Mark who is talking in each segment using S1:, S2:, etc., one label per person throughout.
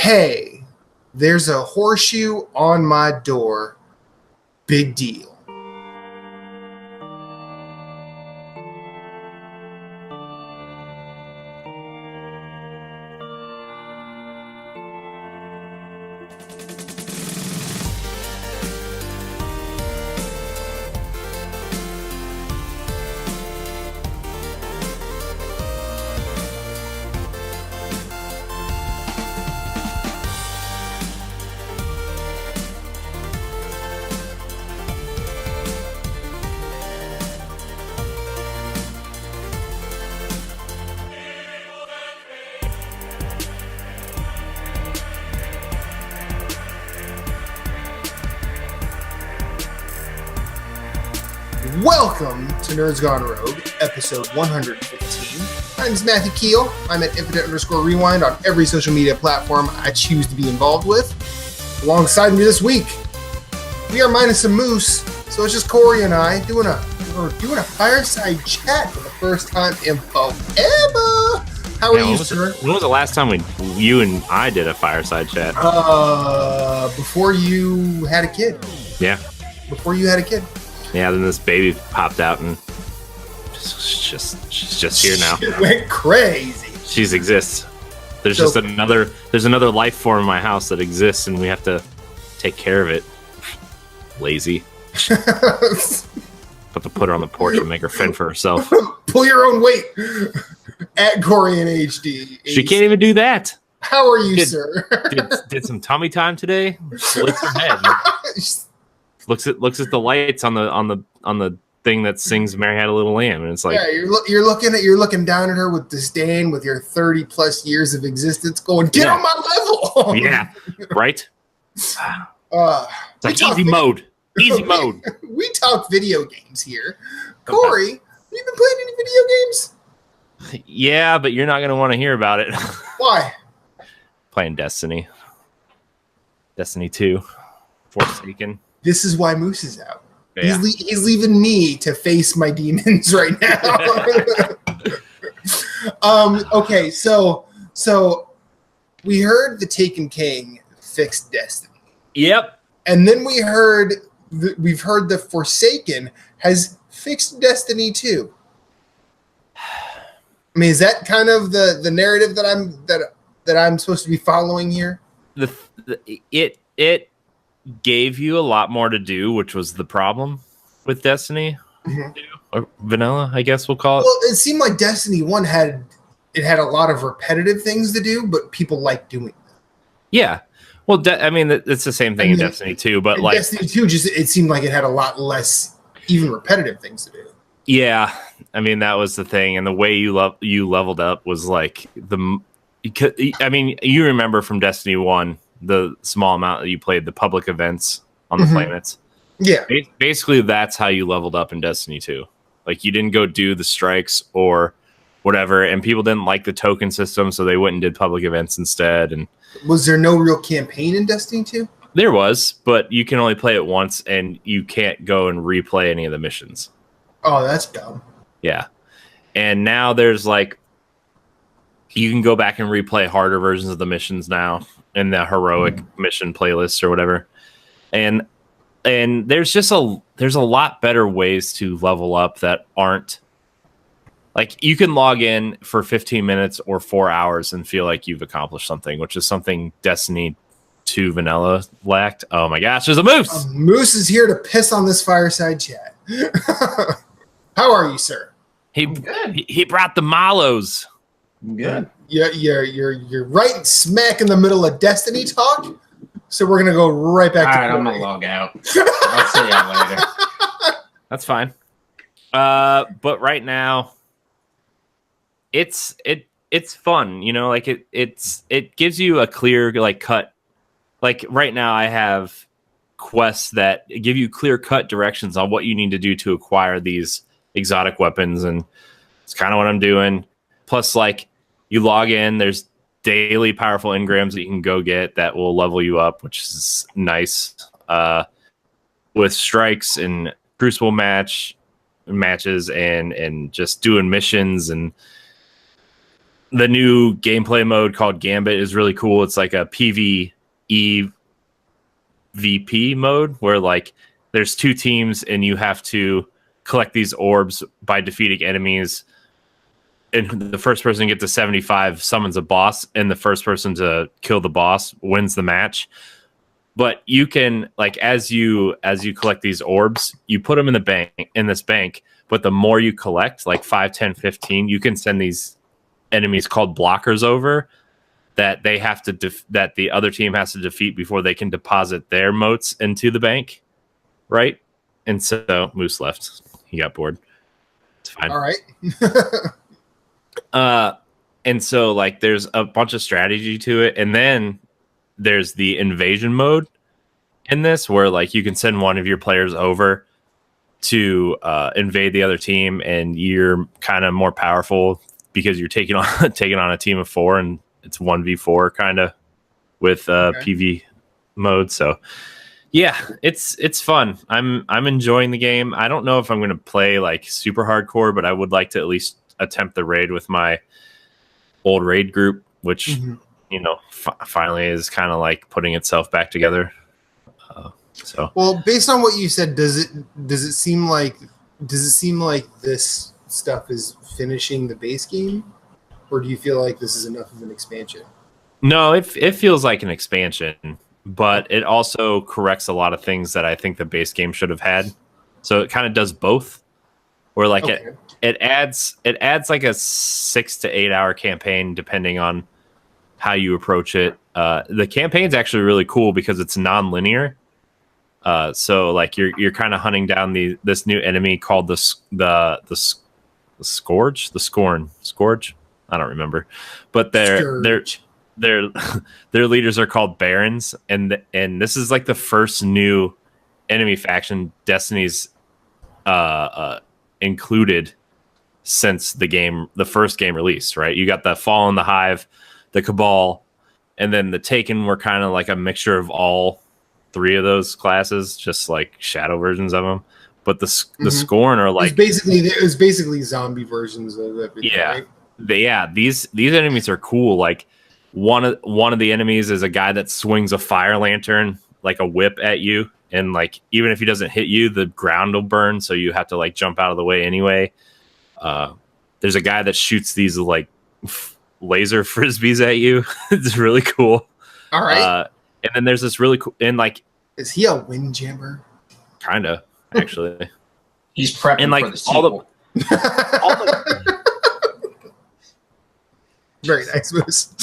S1: Hey, there's a horseshoe on my door. Big deal. Welcome to Nerds Gone Rogue, episode 115. My name is Matthew Keel. I'm at Infinite_Rewind on every social media platform I choose to be involved with. Alongside me this week, we are minus a moose, so it's just Corey and I doing a fireside chat for the first time in forever. How are you, sir?
S2: When was the last time you and I did a fireside chat?
S1: Before you had a kid.
S2: Yeah.
S1: Before you had a kid.
S2: Yeah, then this baby popped out and she's just here now.
S1: She went crazy.
S2: She exists. There's another life form in my house that exists, and we have to take care of it. Lazy. But to put her on the porch and make her fend for herself.
S1: Pull your own weight. At Corey in HD.
S2: She can't even do that.
S1: How are you, sir?
S2: did some tummy time today. Licks her head. Looks at the lights on the thing that sings "Mary Had a Little Lamb," and it's like,
S1: yeah, you're looking down at her with disdain, with your 30+ years of existence, going, "Get on my level."
S2: Yeah, right. It's like easy mode.
S1: We talk video games here. Corey, have you been playing any video games?
S2: Yeah, but you're not going to want to hear about it.
S1: Why?
S2: Playing Destiny 2, Forsaken.
S1: This is why Moose is out.
S2: Yeah.
S1: He's leaving me to face my demons right now. Okay, so we heard the Taken King fixed Destiny.
S2: Yep. And
S1: then we've heard the Forsaken has fixed Destiny 2. I mean, is that kind of the narrative that I'm supposed to be following here?
S2: It gave you a lot more to do, which was the problem with Destiny. Mm-hmm. Or vanilla, I guess we'll call it.
S1: Well, it seemed like Destiny 1 had a lot of repetitive things to do, but people like doing them.
S2: Yeah. Well, it's the same thing in Destiny 2, but like
S1: Destiny 2, it seemed like it had a lot less even repetitive things to do.
S2: Yeah. I mean, that was the thing. And the way you leveled up was like you remember from Destiny 1, the small amount that you played the public events on the planets.
S1: Yeah.
S2: Basically, that's how you leveled up in Destiny 2. Like, you didn't go do the strikes or whatever, and people didn't like the token system, so they went and did public events instead. And
S1: was there no real campaign in Destiny 2? There
S2: was, but you can only play it once, and you can't go and replay any of the missions.
S1: Oh, that's dumb.
S2: Yeah. And now there's like, you can go back and replay harder versions of the missions now in the heroic mission playlists or whatever. And there's a lot better ways to level up that aren't like, you can log in for 15 minutes or 4 hours and feel like you've accomplished something, which is something Destiny 2 vanilla lacked. Oh my gosh, there's a moose.
S1: Moose is here to piss on this fireside chat. How are you, sir?
S2: He brought the mallows.
S3: I'm good.
S1: Yeah, you're right smack in the middle of Destiny talk. So we're gonna go right back.
S3: All right, I'm gonna log out. I'll see you later.
S2: That's fine. But right now, it's fun. You know, like it gives you a clear cut. Like right now, I have quests that give you clear cut directions on what you need to do to acquire these exotic weapons, and it's kind of what I'm doing. Plus, like, you log in, there's daily powerful engrams that you can go get that will level you up, which is nice. With strikes and crucible matches and just doing missions, and the new gameplay mode called Gambit is really cool. It's like a PvE VP mode where like there's two teams and you have to collect these orbs by defeating enemies. And the first person to get to 75 summons a boss, and the first person to kill the boss wins the match. But you can, like, as you collect these orbs, you put them in this bank. But the more you collect, like 5, 10, 15, you can send these enemies called blockers over that they have to that the other team has to defeat before they can deposit their motes into the bank, right? And so Moose left. He got bored. It's fine.
S1: All right.
S2: And so like there's a bunch of strategy to it, and then there's the invasion mode in this where like you can send one of your players over to invade the other team, and you're kind of more powerful because you're taking on a team of 4, and it's 1v4 kind of with PV mode. So yeah, it's fun. I'm enjoying the game. I don't know if I'm going to play like super hardcore, but I would like to at least attempt the raid with my old raid group, which you know finally is kind of like putting itself back together. So
S1: well, based on what you said, does it seem like this stuff is finishing the base game, or do you feel like this is enough of an expansion?
S2: No, it feels like an expansion, but it also corrects a lot of things that I think the base game should have had. So it kind of does both. Where like it adds like a 6 to 8 hour campaign depending on how you approach it. The campaign's actually really cool because it's non-linear. So like you're kind of hunting down this new enemy called the Scourge, the Scourge. I don't remember, but their leaders are called Barons, and this is like the first new enemy faction Destiny's included since the first game release. Right, you got the Fallen, the Hive, the Cabal, and then the Taken were kind of like a mixture of all 3 of those classes, just like shadow versions of them. But the Scorn are like
S1: it was basically zombie versions of everything.
S2: Yeah,
S1: right?
S2: These enemies are cool. Like one of the enemies is a guy that swings a fire lantern like a whip at you, and like even if he doesn't hit you, the ground will burn, so you have to like jump out of the way anyway. There's a guy that shoots these like laser frisbees at you. It's really cool.
S1: All right.
S2: And then there's this really cool, and like,
S1: is he a windjammer?
S2: Kinda, actually.
S3: He's prepping
S2: and like
S3: for the sequel.
S1: Very nice moves.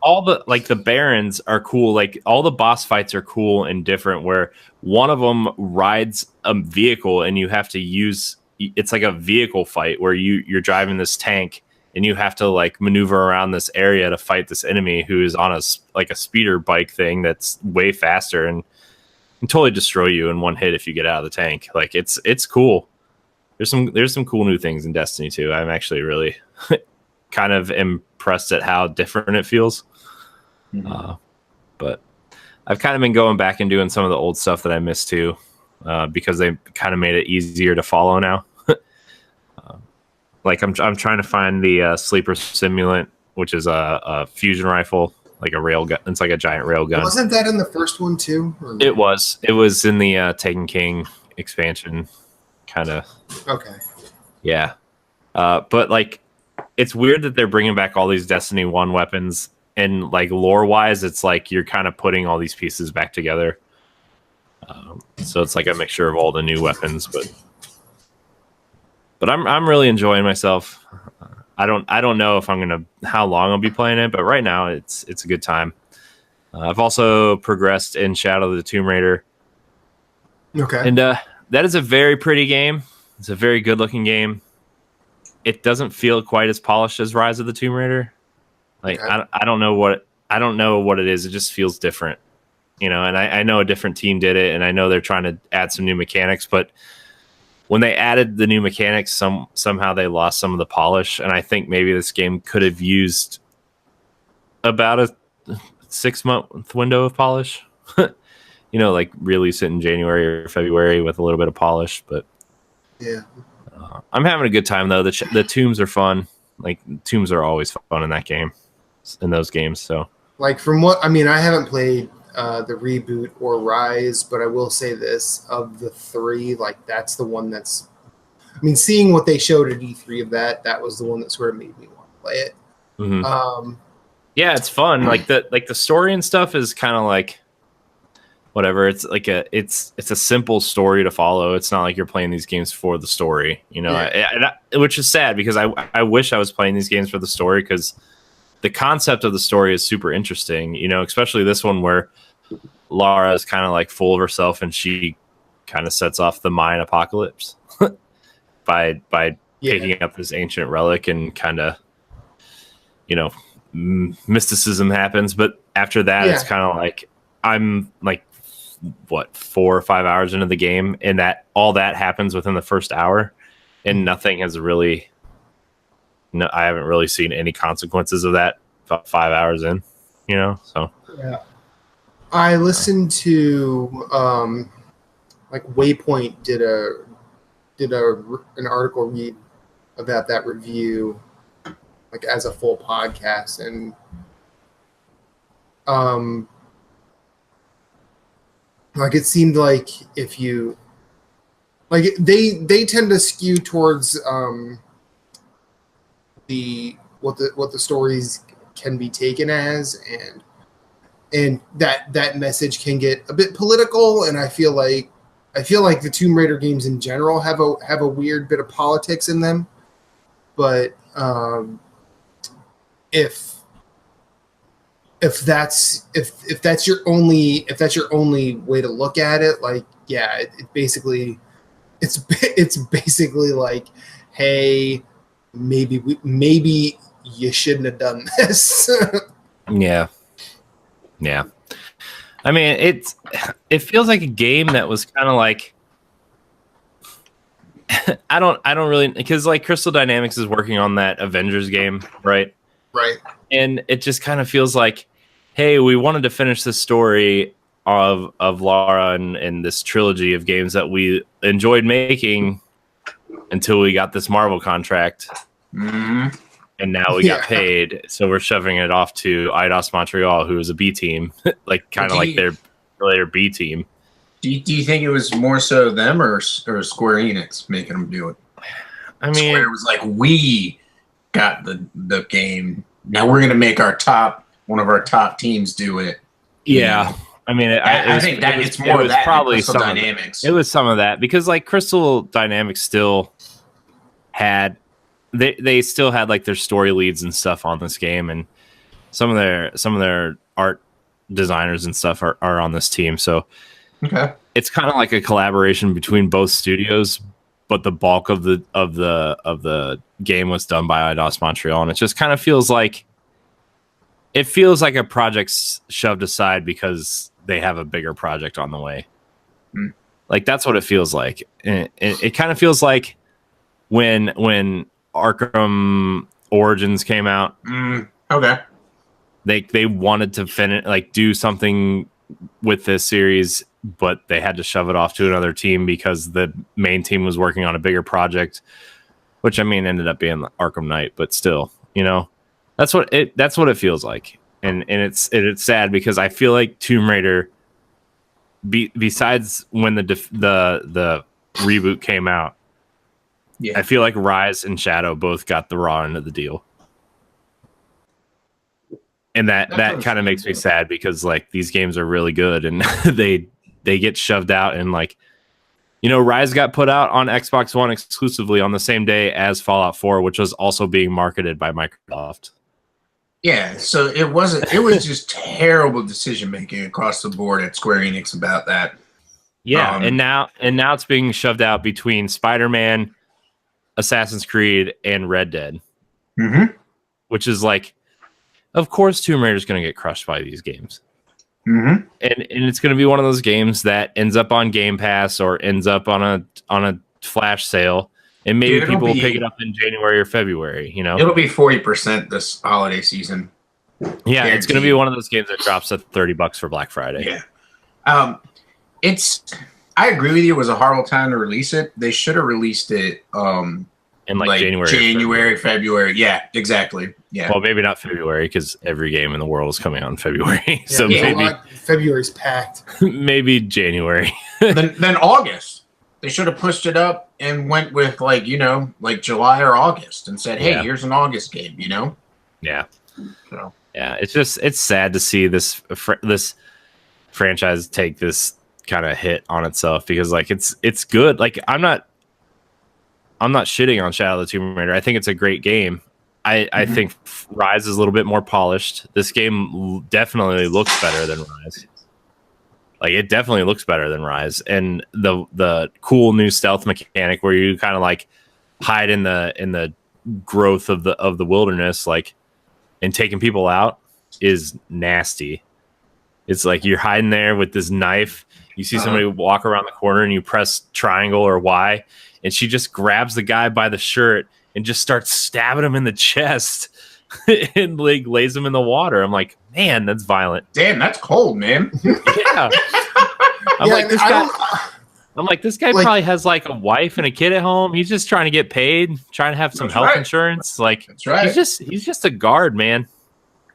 S2: all the like the Barons are cool. Like all the boss fights are cool and different. Where one of them rides a vehicle, and you have to use. It's like a vehicle fight where you're driving this tank, and you have to like maneuver around this area to fight this enemy who is on a speeder bike thing that's way faster and can totally destroy you in one hit if you get out of the tank. Like it's cool. There's some cool new things in Destiny 2. I'm actually really kind of impressed at how different it feels. But I've kind of been going back and doing some of the old stuff that I missed too, because they kind of made it easier to follow now. Like I'm trying to find the Sleeper Simulant, which is a fusion rifle, like a rail gun. It's like a giant rail gun.
S1: Wasn't that in the first one too? Or?
S2: It was. It was in the Taken King expansion, kind of.
S1: Okay.
S2: Yeah, but like, it's weird that they're bringing back all these Destiny 1 weapons, and like lore wise, it's like you're kind of putting all these pieces back together. So it's like a mixture of all the new weapons, but I'm really enjoying myself. I don't know if how long I'll be playing it, but right now it's a good time. I've also progressed in Shadow of the Tomb Raider.
S1: Okay.
S2: And that is a very pretty game. It's a very good looking game. It doesn't feel quite as polished as Rise of the Tomb Raider. Like okay. I don't know what it is. It just feels different, you know. And I know a different team did it, and I know they're trying to add some new mechanics, but when they added the new mechanics, somehow they lost some of the polish, and I think maybe this game could have used about a 6-month window of polish. You know, like release it in January or February with a little bit of polish. But
S1: yeah,
S2: I'm having a good time though. The tombs are fun. Like tombs are always fun in those games. So
S1: Like from what I mean, I haven't played the reboot or Rise, but I will say this: of the three, like that's the one that's. I mean, seeing what they showed at E3 of that was the one that sort of made me want to play it.
S2: Mm-hmm. Yeah, it's fun. Like the story and stuff is kind of like whatever. It's like it's a simple story to follow. It's not like you're playing these games for the story, you know.
S1: Yeah.
S2: Which is sad because I wish I was playing these games for the story because the concept of the story is super interesting, you know, especially this one where Lara is kind of like full of herself and she kind of sets off the Mayan apocalypse by picking up this ancient relic and kind of, you know, mysticism happens. But after that, it's kind of like I'm like, what, 4 or 5 hours into the game, and that all that happens within the first hour, and nothing has really. No, I haven't really seen any consequences of that about 5 hours in, you know. So
S1: yeah, I listened to like Waypoint did an article read about that review, like as a full podcast, and like it seemed like if you like they tend to skew towards what the stories can be taken as, and that message can get a bit political, and I feel like the Tomb Raider games in general have a weird bit of politics in them, but if that's your only way to look at it, like it's basically like, hey, maybe you shouldn't have done this.
S2: yeah. I mean, it feels like a game that was kind of like I don't really, because like Crystal Dynamics is working on that Avengers game, right?
S1: Right.
S2: And it just kind of feels like, hey, we wanted to finish the story of Lara and this trilogy of games that we enjoyed making until we got this Marvel contract.
S3: Mm-hmm.
S2: And now we got paid, so we're shoving it off to Eidos Montreal, who is a B team, like kind of like their later B team.
S3: Do you think it was more so them or Square Enix making them do it?
S2: I mean,
S3: Square was like, we got the game. Now we're going to make one of our top teams do it.
S2: Yeah. I mean,
S3: I think that it's more of that
S2: probably
S3: Crystal Dynamics.
S2: It was some of that because like Crystal Dynamics still had they still had like their story leads and stuff on this game, and some of their art designers and stuff are on this team. So
S3: okay,
S2: it's kind of like a collaboration between both studios, but the bulk of the game was done by Eidos Montreal, and it just kind of feels like a project's shoved aside because they have a bigger project on the way. Like that's what it feels like. It kind of feels like when Arkham Origins came out.
S3: Okay.
S2: They wanted to finish, like, do something with this series, but they had to shove it off to another team because the main team was working on a bigger project, which I mean ended up being Arkham Knight, but still, you know, that's what it feels like, and it's sad because I feel like Tomb Raider, besides when the reboot came out. Yeah. I feel like Rise and Shadow both got the raw end of the deal. And that kind of makes me sad because like these games are really good and they get shoved out, and like, you know, Rise got put out on Xbox One exclusively on the same day as Fallout 4, which was also being marketed by Microsoft.
S3: Yeah, so it was just terrible decision making across the board at Square Enix about that.
S2: Yeah, and now it's being shoved out between Spider-Man, Assassin's Creed, and Red Dead, which is like, of course, Tomb Raider is going to get crushed by these games, and it's going to be one of those games that ends up on Game Pass or ends up on a flash sale, and maybe people will pick it up in January or February. You know,
S3: it'll be 40% this holiday season.
S2: Yeah, guaranteed. It's going to be one of those games that drops at $30 for Black Friday.
S3: Yeah, I agree with you. It was a horrible time to release it. They should have released it
S2: in like January,
S3: February. Yeah, exactly. Yeah.
S2: Well, maybe not February because every game in the world is coming out in February. So
S1: yeah,
S2: maybe
S1: February's packed.
S2: maybe January.
S3: then August. They should have pushed it up and went with like July or August and said, "Hey, here's an August game."
S2: Yeah.
S3: So
S2: Yeah, it's sad to see this franchise take this kind of hit on itself because like it's good. Like I'm not shitting on Shadow of the Tomb Raider. I think it's a great game. I think Rise is a little bit more polished. This game definitely looks better than Rise. Like it definitely looks better than Rise, and the cool new stealth mechanic where you kind of like hide in the growth of the wilderness, like and taking people out is nasty. It's like you're hiding there with this knife. You see somebody walk around the corner, and you press triangle or Y, and she just grabs the guy by the shirt and just starts stabbing him in the chest and like lays him in the water. I'm like, man, that's violent.
S3: Damn, that's cold, man.
S2: Yeah. I'm like, this guy probably has like a wife and a kid at home. He's just trying to get paid, trying to have some health insurance. Like,
S3: that's right.
S2: He's just a guard, man.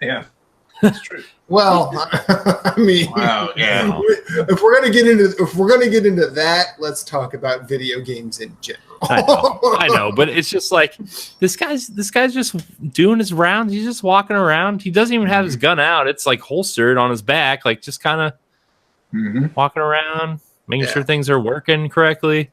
S3: Yeah, that's true.
S1: Well, I mean,
S3: wow, yeah.
S1: If we're gonna get into that, let's talk about video games in general.
S2: I know, but it's just like this guy's just doing his rounds. He's just walking around. He doesn't even have his gun out. It's like holstered on his back, like just kind of walking around, making sure things are working correctly.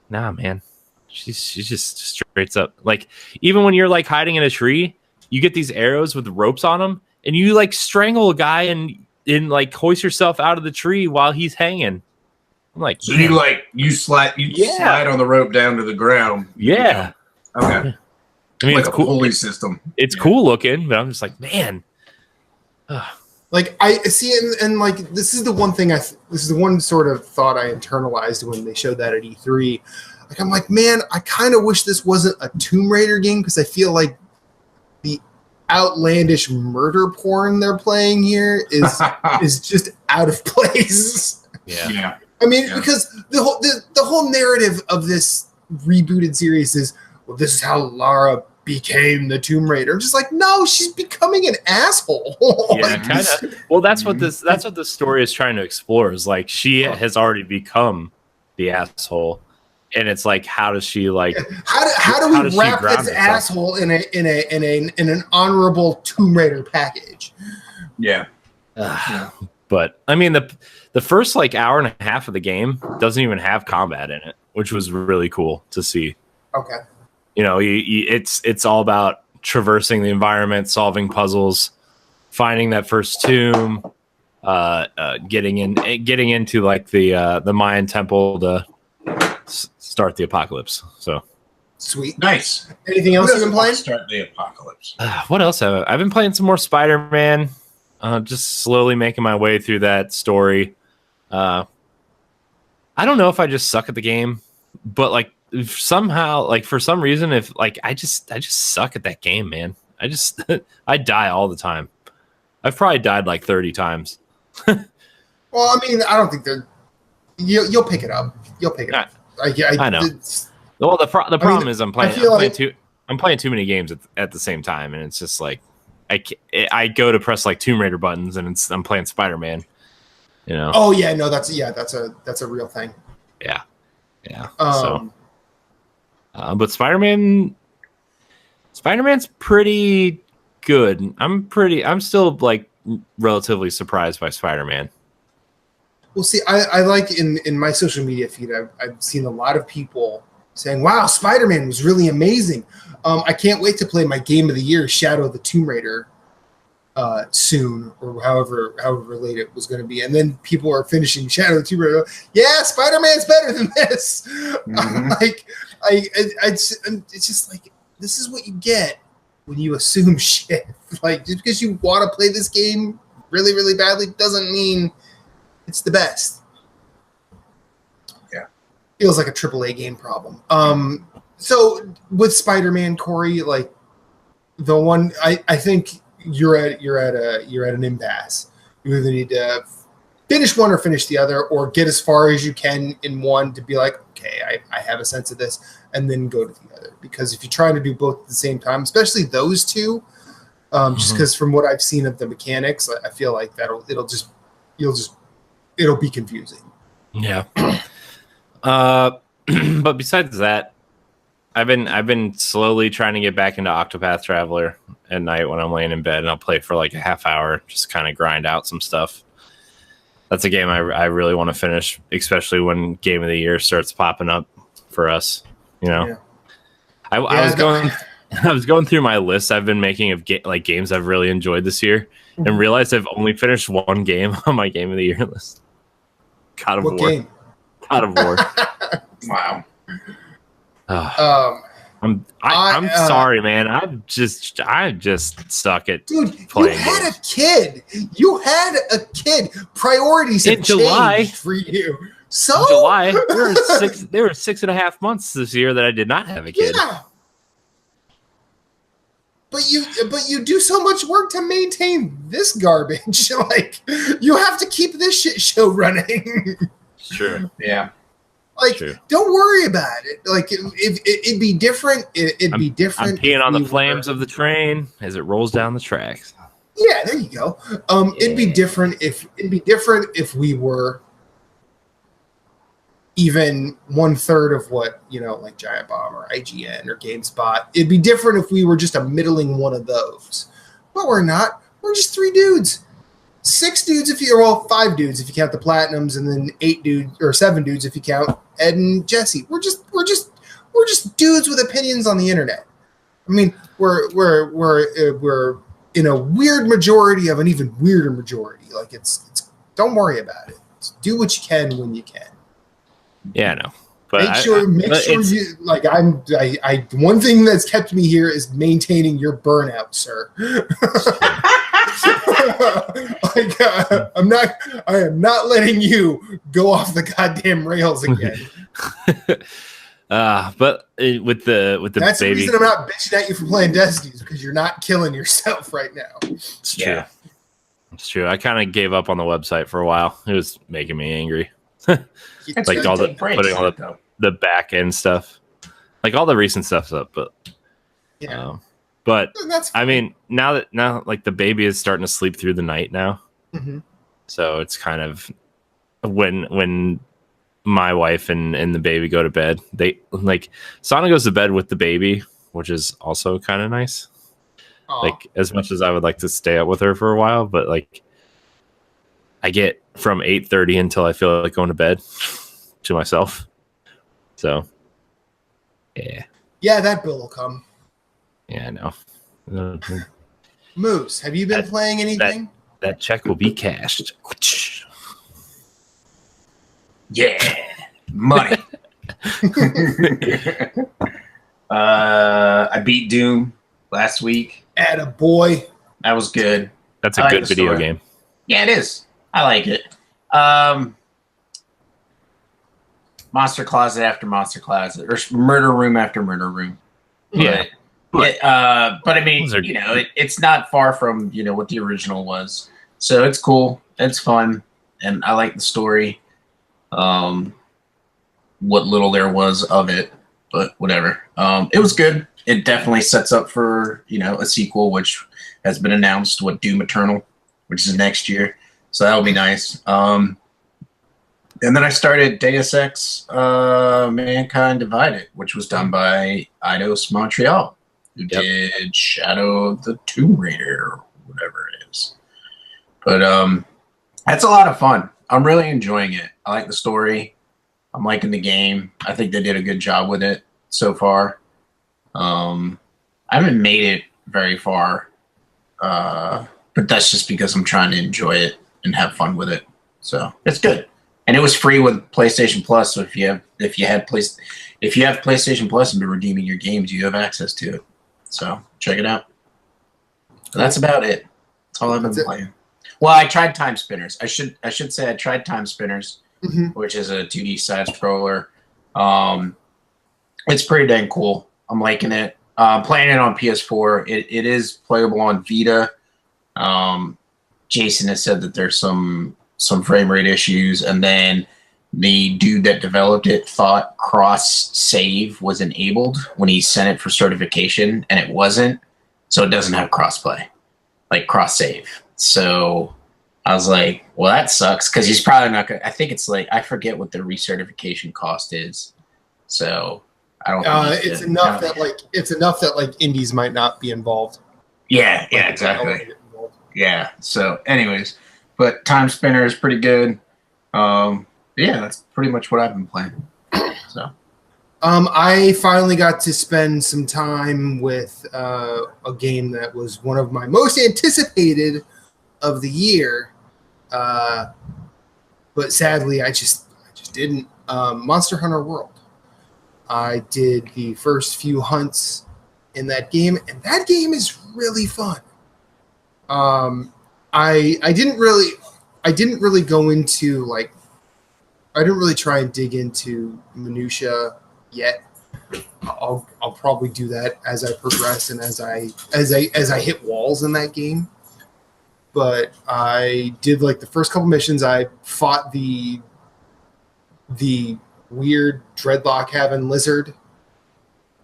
S2: Nah, man, she's just straight up like even when you're like hiding in a tree, you get these arrows with ropes on them, and you like strangle a guy and like hoist yourself out of the tree while he's hanging. I'm like,
S3: so you slide on the rope down to the ground.
S2: Yeah.
S3: Okay.
S2: I mean,
S3: like
S2: it's
S3: a
S2: cool.
S3: pulley system.
S2: It's cool looking, but I'm just like, man.
S1: Like I see, and like this is the one thing this is the one sort of thought I internalized when they showed that at E3. Like I'm like, man, I kind of wish this wasn't a Tomb Raider game because I feel like the outlandish murder porn they're playing here is just out of place.
S3: Yeah.
S1: I mean, because the whole narrative of this rebooted series is, well, this is how Lara became the Tomb Raider. I'm just like, no, she's becoming an asshole.
S2: Yeah, kind of. Well, that's what the story is trying to explore. Is like she has already become the asshole, and it's like, how does she like?
S1: How do we wrap this asshole in an honorable Tomb Raider package?
S3: Yeah.
S2: But I mean, the first like hour and a half of the game doesn't even have combat in it, which was really cool to see.
S1: Okay.
S2: You know, it's all about traversing the environment, solving puzzles, finding that first tomb, getting into like the Mayan temple to start the apocalypse. So
S1: sweet,
S3: nice.
S1: Anything else you've been playing?
S3: Start the apocalypse.
S2: What else have I've been playing? Some more Spider-Man. Just slowly making my way through that story. I don't know if I just suck at the game, but like somehow, like for some reason, if like I just suck at that game, man. I die all the time. I've probably died like 30 times.
S1: Well, I mean, I don't think you'll pick it up. You'll pick it up.
S2: I know. Well, the problem is I'm playing too many games at the same time, and it's just like I go to press like Tomb Raider buttons, and I'm playing Spider-Man. You know?
S1: Oh yeah, no, that's a real thing.
S2: Yeah. But Spider-Man's pretty good. I'm still like relatively surprised by Spider-Man.
S1: Well, see, I like in my social media feed, I've seen a lot of people saying, "Wow, Spider-Man was really amazing." I can't wait to play my game of the year, Shadow of the Tomb Raider, soon, or however late it was going to be. And then people are finishing Shadow of the Tomb Raider. Yeah, Spider-Man's better than this. It's just like, this is what you get when you assume shit. Like, just because you want to play this game really, really badly doesn't mean it's the best.
S3: Yeah,
S1: feels like a AAA game problem. So with Spider-Man, Corey, like the one, I think you're at an impasse. You either need to finish one or finish the other, or get as far as you can in one to be like, okay, I have a sense of this, and then go to the other. Because if you're trying to do both at the same time, especially those two, just because from what I've seen of the mechanics, I feel like it'll be confusing.
S2: Yeah. But besides that, I've been slowly trying to get back into Octopath Traveler at night when I'm laying in bed, and I'll play for like a half hour, just kind of grind out some stuff. That's a game I really want to finish, especially when Game of the Year starts popping up for us. You know, I was going through my list I've been making of games I've really enjoyed this year, and realized I've only finished one game on my Game of the Year list. God of War.
S1: Game?
S2: God of War.
S3: Wow.
S2: I'm sorry, man. I just suck at playing.
S1: You had a kid. Priorities have changed for you. So
S2: in July, there were 6.5 months this year that I did not have a kid.
S1: Yeah. But you do so much work to maintain this garbage. Like, you have to keep this shit show running.
S2: It's true.
S3: Yeah.
S1: Like, don't worry about it. Like, it'd be different. It'd be different.
S2: I'm peeing on the flames of the train as it rolls down the tracks.
S1: Yeah, there you go. It'd be different if we were even 1/3 of what, like Giant Bomb or IGN or GameSpot. It'd be different if we were just a middling one of those. But we're not. We're just 3 dudes. 6 dudes well, 5 dudes if you count the platinums, and then 8 dudes or 7 dudes if you count Ed and Jesse. We're just dudes with opinions on the internet. I mean, we're in a weird majority of an even weirder majority. Like, it's don't worry about it. Just do what you can when you can.
S2: Yeah, I know. But
S1: make sure you like. One thing that's kept me here is maintaining your burnout, sir. I am not letting you go off the goddamn rails again.
S2: But with the
S1: that's
S2: baby,
S1: the reason I'm not bitching at you for playing Destiny, is because you're not killing yourself right now.
S2: It's true. It's true. I kind of gave up on the website for a while. It was making me angry. Like all the back end stuff, like all the recent stuff's up, but I mean, now like the baby is starting to sleep through the night now, so it's kind of when my wife and the baby go to bed, they like Sana goes to bed with the baby, which is also kind of nice. Aww. Like, as much as I would like to stay up with her for a while, but like I get from 8:30 until I feel like going to bed to myself. So,
S1: yeah, that bill will come.
S2: Yeah, I know.
S1: Moose, have you been playing anything?
S2: That check will be cashed.
S3: Yeah, money. I beat Doom last week.
S1: Attaboy.
S3: That was good.
S2: That's a good video game.
S3: Yeah, it is. I like it. Monster closet after monster closet, or murder room after murder room.
S2: Yeah.
S3: But I mean, it's not far from what the original was, so it's cool. It's fun, and I like the story. What little there was of it, but whatever. It was good. It definitely sets up for a sequel, which has been announced. Doom Eternal, which is next year, so that'll be nice. And then I started Deus Ex Mankind Divided, which was done by Eidos Montreal, who did Shadow of the Tomb Raider, or whatever it is. But that's a lot of fun. I'm really enjoying it. I like the story. I'm liking the game. I think they did a good job with it so far. I haven't made it very far, but that's just because I'm trying to enjoy it and have fun with it. So it's good. And it was free with PlayStation Plus. So if you have PlayStation Plus and been redeeming your games, you have access to it. So check it out. That's about it. That's all I've been playing. Well, I tried Time Spinners. I should say I tried Time Spinners, which is a 2D side scroller. It's pretty dang cool. I'm liking it. Playing it on PS4. It is playable on Vita. Jason has said that there's some some frame rate issues, and then the dude that developed it thought cross save was enabled when he sent it for certification, and it wasn't. So it doesn't have crossplay, like cross save. So I was like, well, that sucks, because he's probably not going to. I think it's like, I forget what the recertification cost is. So I don't think
S1: it's enough that like indies might not be involved.
S3: Yeah, exactly. Yeah. So anyways, but Time Spinner is pretty good. Yeah, that's pretty much what I've been playing. So
S1: I finally got to spend some time with a game that was one of my most anticipated of the year, but sadly I just didn't. Monster Hunter World. I did the first few hunts in that game, and that game is really fun. I didn't really go into like, I didn't really try and dig into minutia yet. I'll probably do that as I progress and as I hit walls in that game. But I did like the first couple missions. I fought the weird dreadlock having lizard.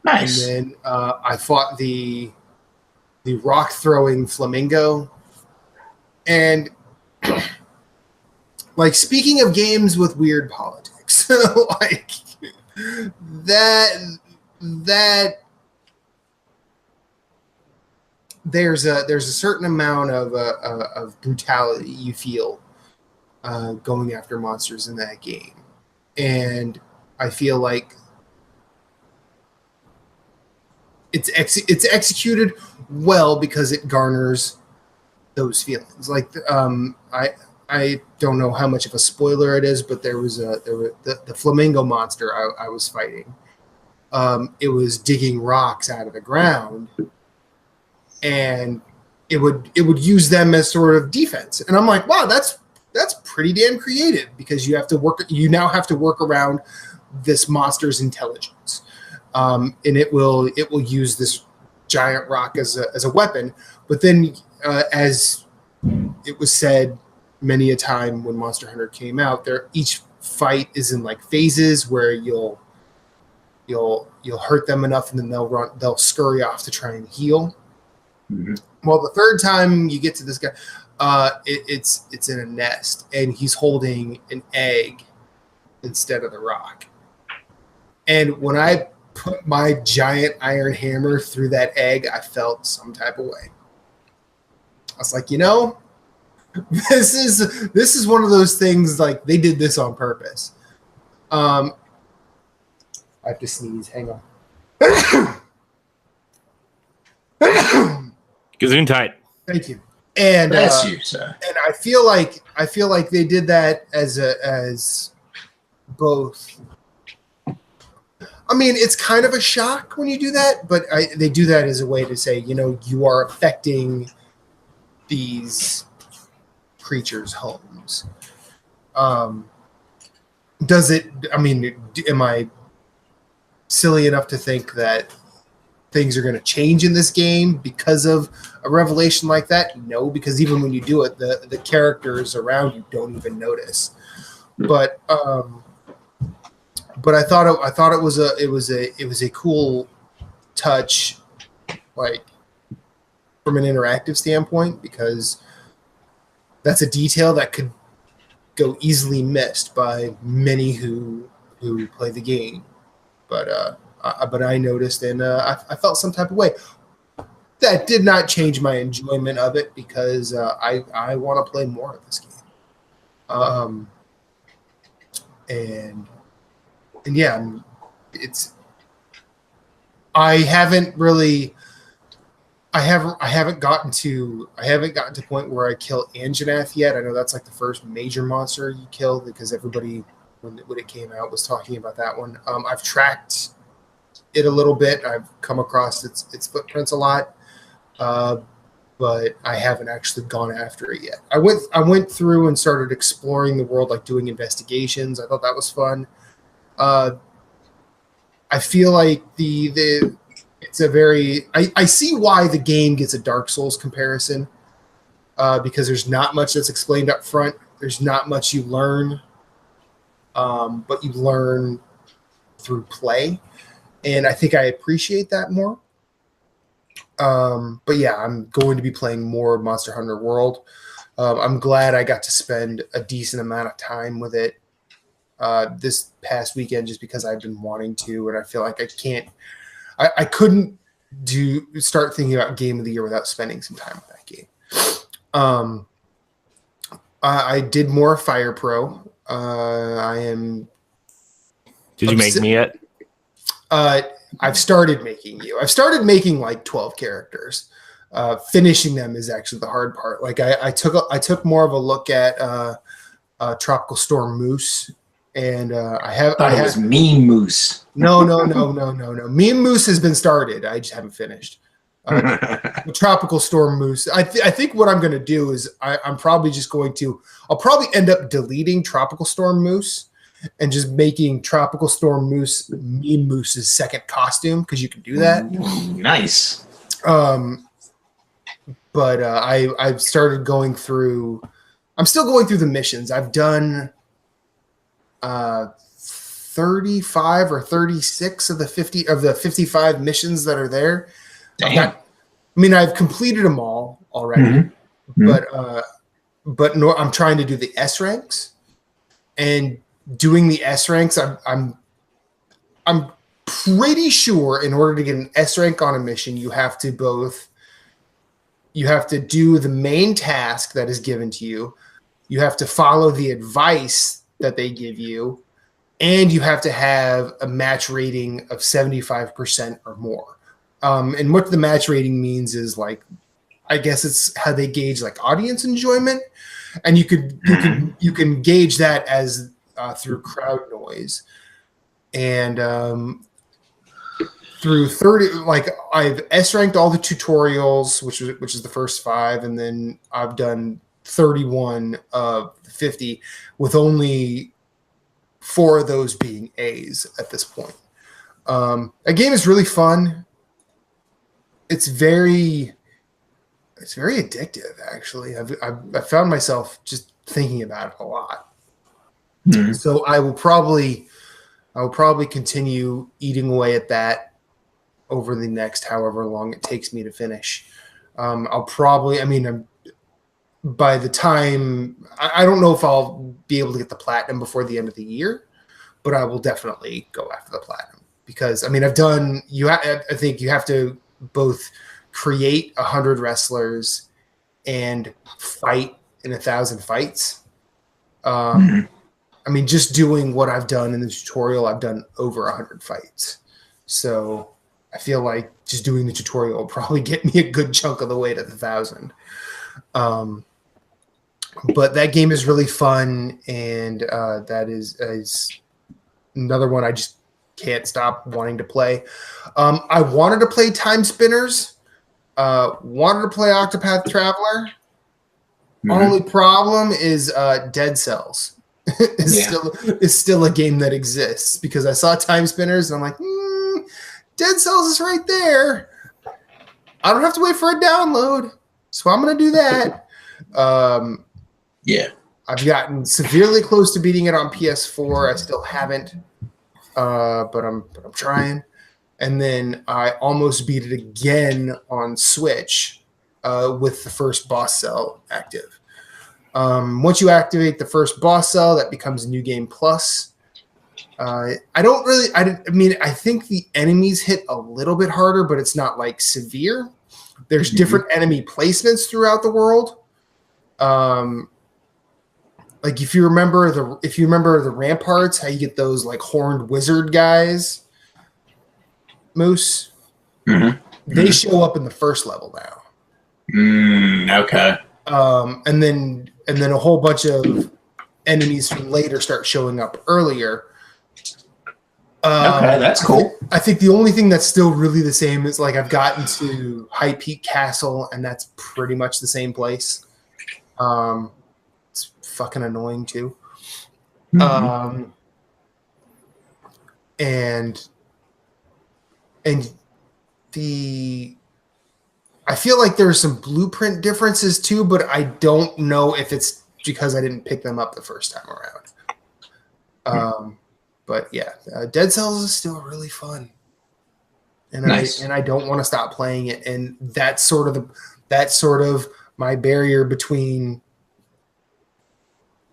S3: Nice.
S1: And then I fought the rock throwing flamingo. And like, speaking of games with weird politics, like that there's a certain amount of brutality you feel going after monsters in that game, and I feel like it's executed well because it garners those feelings. Like I don't know how much of a spoiler it is, but there was the flamingo monster I was fighting. It was digging rocks out of the ground, and it would use them as sort of defense. And I'm like, wow, that's pretty damn creative, because you now have to work around this monster's intelligence, and it will use this giant rock as a weapon. But then, as it was said many a time when Monster Hunter came out, each fight is in like phases where you'll hurt them enough, and then they'll scurry off to try and heal.
S3: Mm-hmm.
S1: Well, the third time you get to this guy, it's in a nest, and he's holding an egg instead of the rock. And when I put my giant iron hammer through that egg, I felt some type of way. I was like, this is one of those things, like, they did this on purpose. I have to sneeze. Hang on.
S2: Gesundheit.
S1: Thank you. And
S3: bless you, sir.
S1: And I feel like they did that as both. I mean, it's kind of a shock when you do that, but they do that as a way to say, you are affecting these creatures' homes. Does it? I mean, am I silly enough to think that things are going to change in this game because of a revelation like that? No, because even when you do it, the characters around you don't even notice. But I thought it was a cool touch, like, from an interactive standpoint, because that's a detail that could go easily missed by many who play the game. But I noticed, and I felt some type of way. That did not change my enjoyment of it, because I want to play more of this game. And yeah, I haven't gotten to the point where I kill Anjanath yet. I know that's like the first major monster you kill, because everybody when it came out was talking about that one. I've tracked it a little bit. I've come across its footprints a lot, but I haven't actually gone after it yet. I went through and started exploring the world, like doing investigations. I thought that was fun. I feel like it's a very. I see why the game gets a Dark Souls comparison, because there's not much that's explained up front. There's not much you learn, but you learn through play, and I think I appreciate that more. But yeah, I'm going to be playing more Monster Hunter World. I'm glad I got to spend a decent amount of time with it this past weekend, just because I've been wanting to, and I feel like I couldn't start thinking about Game of the Year without spending some time with that game. I did more Fire Pro.
S2: Did you make me yet?
S1: I've started making you. I've started making like 12 characters. Finishing them is actually the hard part. Like I took more of a look at Tropical Storm Moose, and I
S3: thought it was Mean Moose.
S1: No. Mean Moose has been started. I just haven't finished. The Tropical Storm Moose. I think what I'm going to do is I'm probably just going to. I'll probably end up deleting Tropical Storm Moose and just making Tropical Storm Moose Mean Moose's second costume, because you can do that.
S3: Nice.
S1: But I've started going through. I'm still going through the missions. I've done 35 or 36 of the 55 missions that are there.
S3: Damn.
S1: I've completed them all already, but I'm trying to do the S ranks, and doing the S ranks, I'm pretty sure in order to get an S rank on a mission, you have to do the main task that is given to you. You have to follow the advice that they give you, and you have to have a match rating of 75% or more. And what the match rating means is, like, I guess it's how they gauge like audience enjoyment, and you can gauge that as through crowd noise, and through 30. Like, I've S ranked all the tutorials, which is the first 5, and then I've done 31 of 50, with only 4 of those being A's at this point. A game is really fun. It's very addictive, actually. I've found myself just thinking about it a lot. Mm-hmm. So I will probably continue eating away at that over the next however long it takes me to finish. By the time, I don't know if I'll be able to get the platinum before the end of the year, but I will definitely go after the platinum, because I think you have to both create 100 wrestlers and fight in 1,000 fights. Just doing what I've done in the tutorial, I've done over 100 fights. So I feel like just doing the tutorial will probably get me a good chunk of the way to the 1,000. But that game is really fun, and that is another one I just can't stop wanting to play. I wanted to play Time Spinners, wanted to play Octopath Traveler. Mm-hmm. Only problem is Dead Cells is still a game that exists, because I saw Time Spinners and I'm like, Dead Cells is right there. I don't have to wait for a download, so I'm going to do that. I've gotten severely close to beating it on PS4. I still haven't, but I'm trying. And then I almost beat it again on Switch with the first boss cell active. Once you activate the first boss cell, that becomes New Game Plus. I think the enemies hit a little bit harder, but it's not like severe. There's different enemy placements throughout the world. Like if you remember the ramparts, how you get those like horned wizard guys, Moose, they show up in the first level now.
S3: Okay.
S1: And then a whole bunch of enemies from later start showing up earlier.
S3: Okay, that's cool.
S1: I think the only thing that's still really the same is, like, I've gotten to High Peak Castle, and that's pretty much the same place. It's fucking annoying too. And I feel like there's some blueprint differences too, but I don't know if it's because I didn't pick them up the first time around. But yeah, Dead Cells is still really fun, and I don't want to stop playing it. And that's sort of my barrier between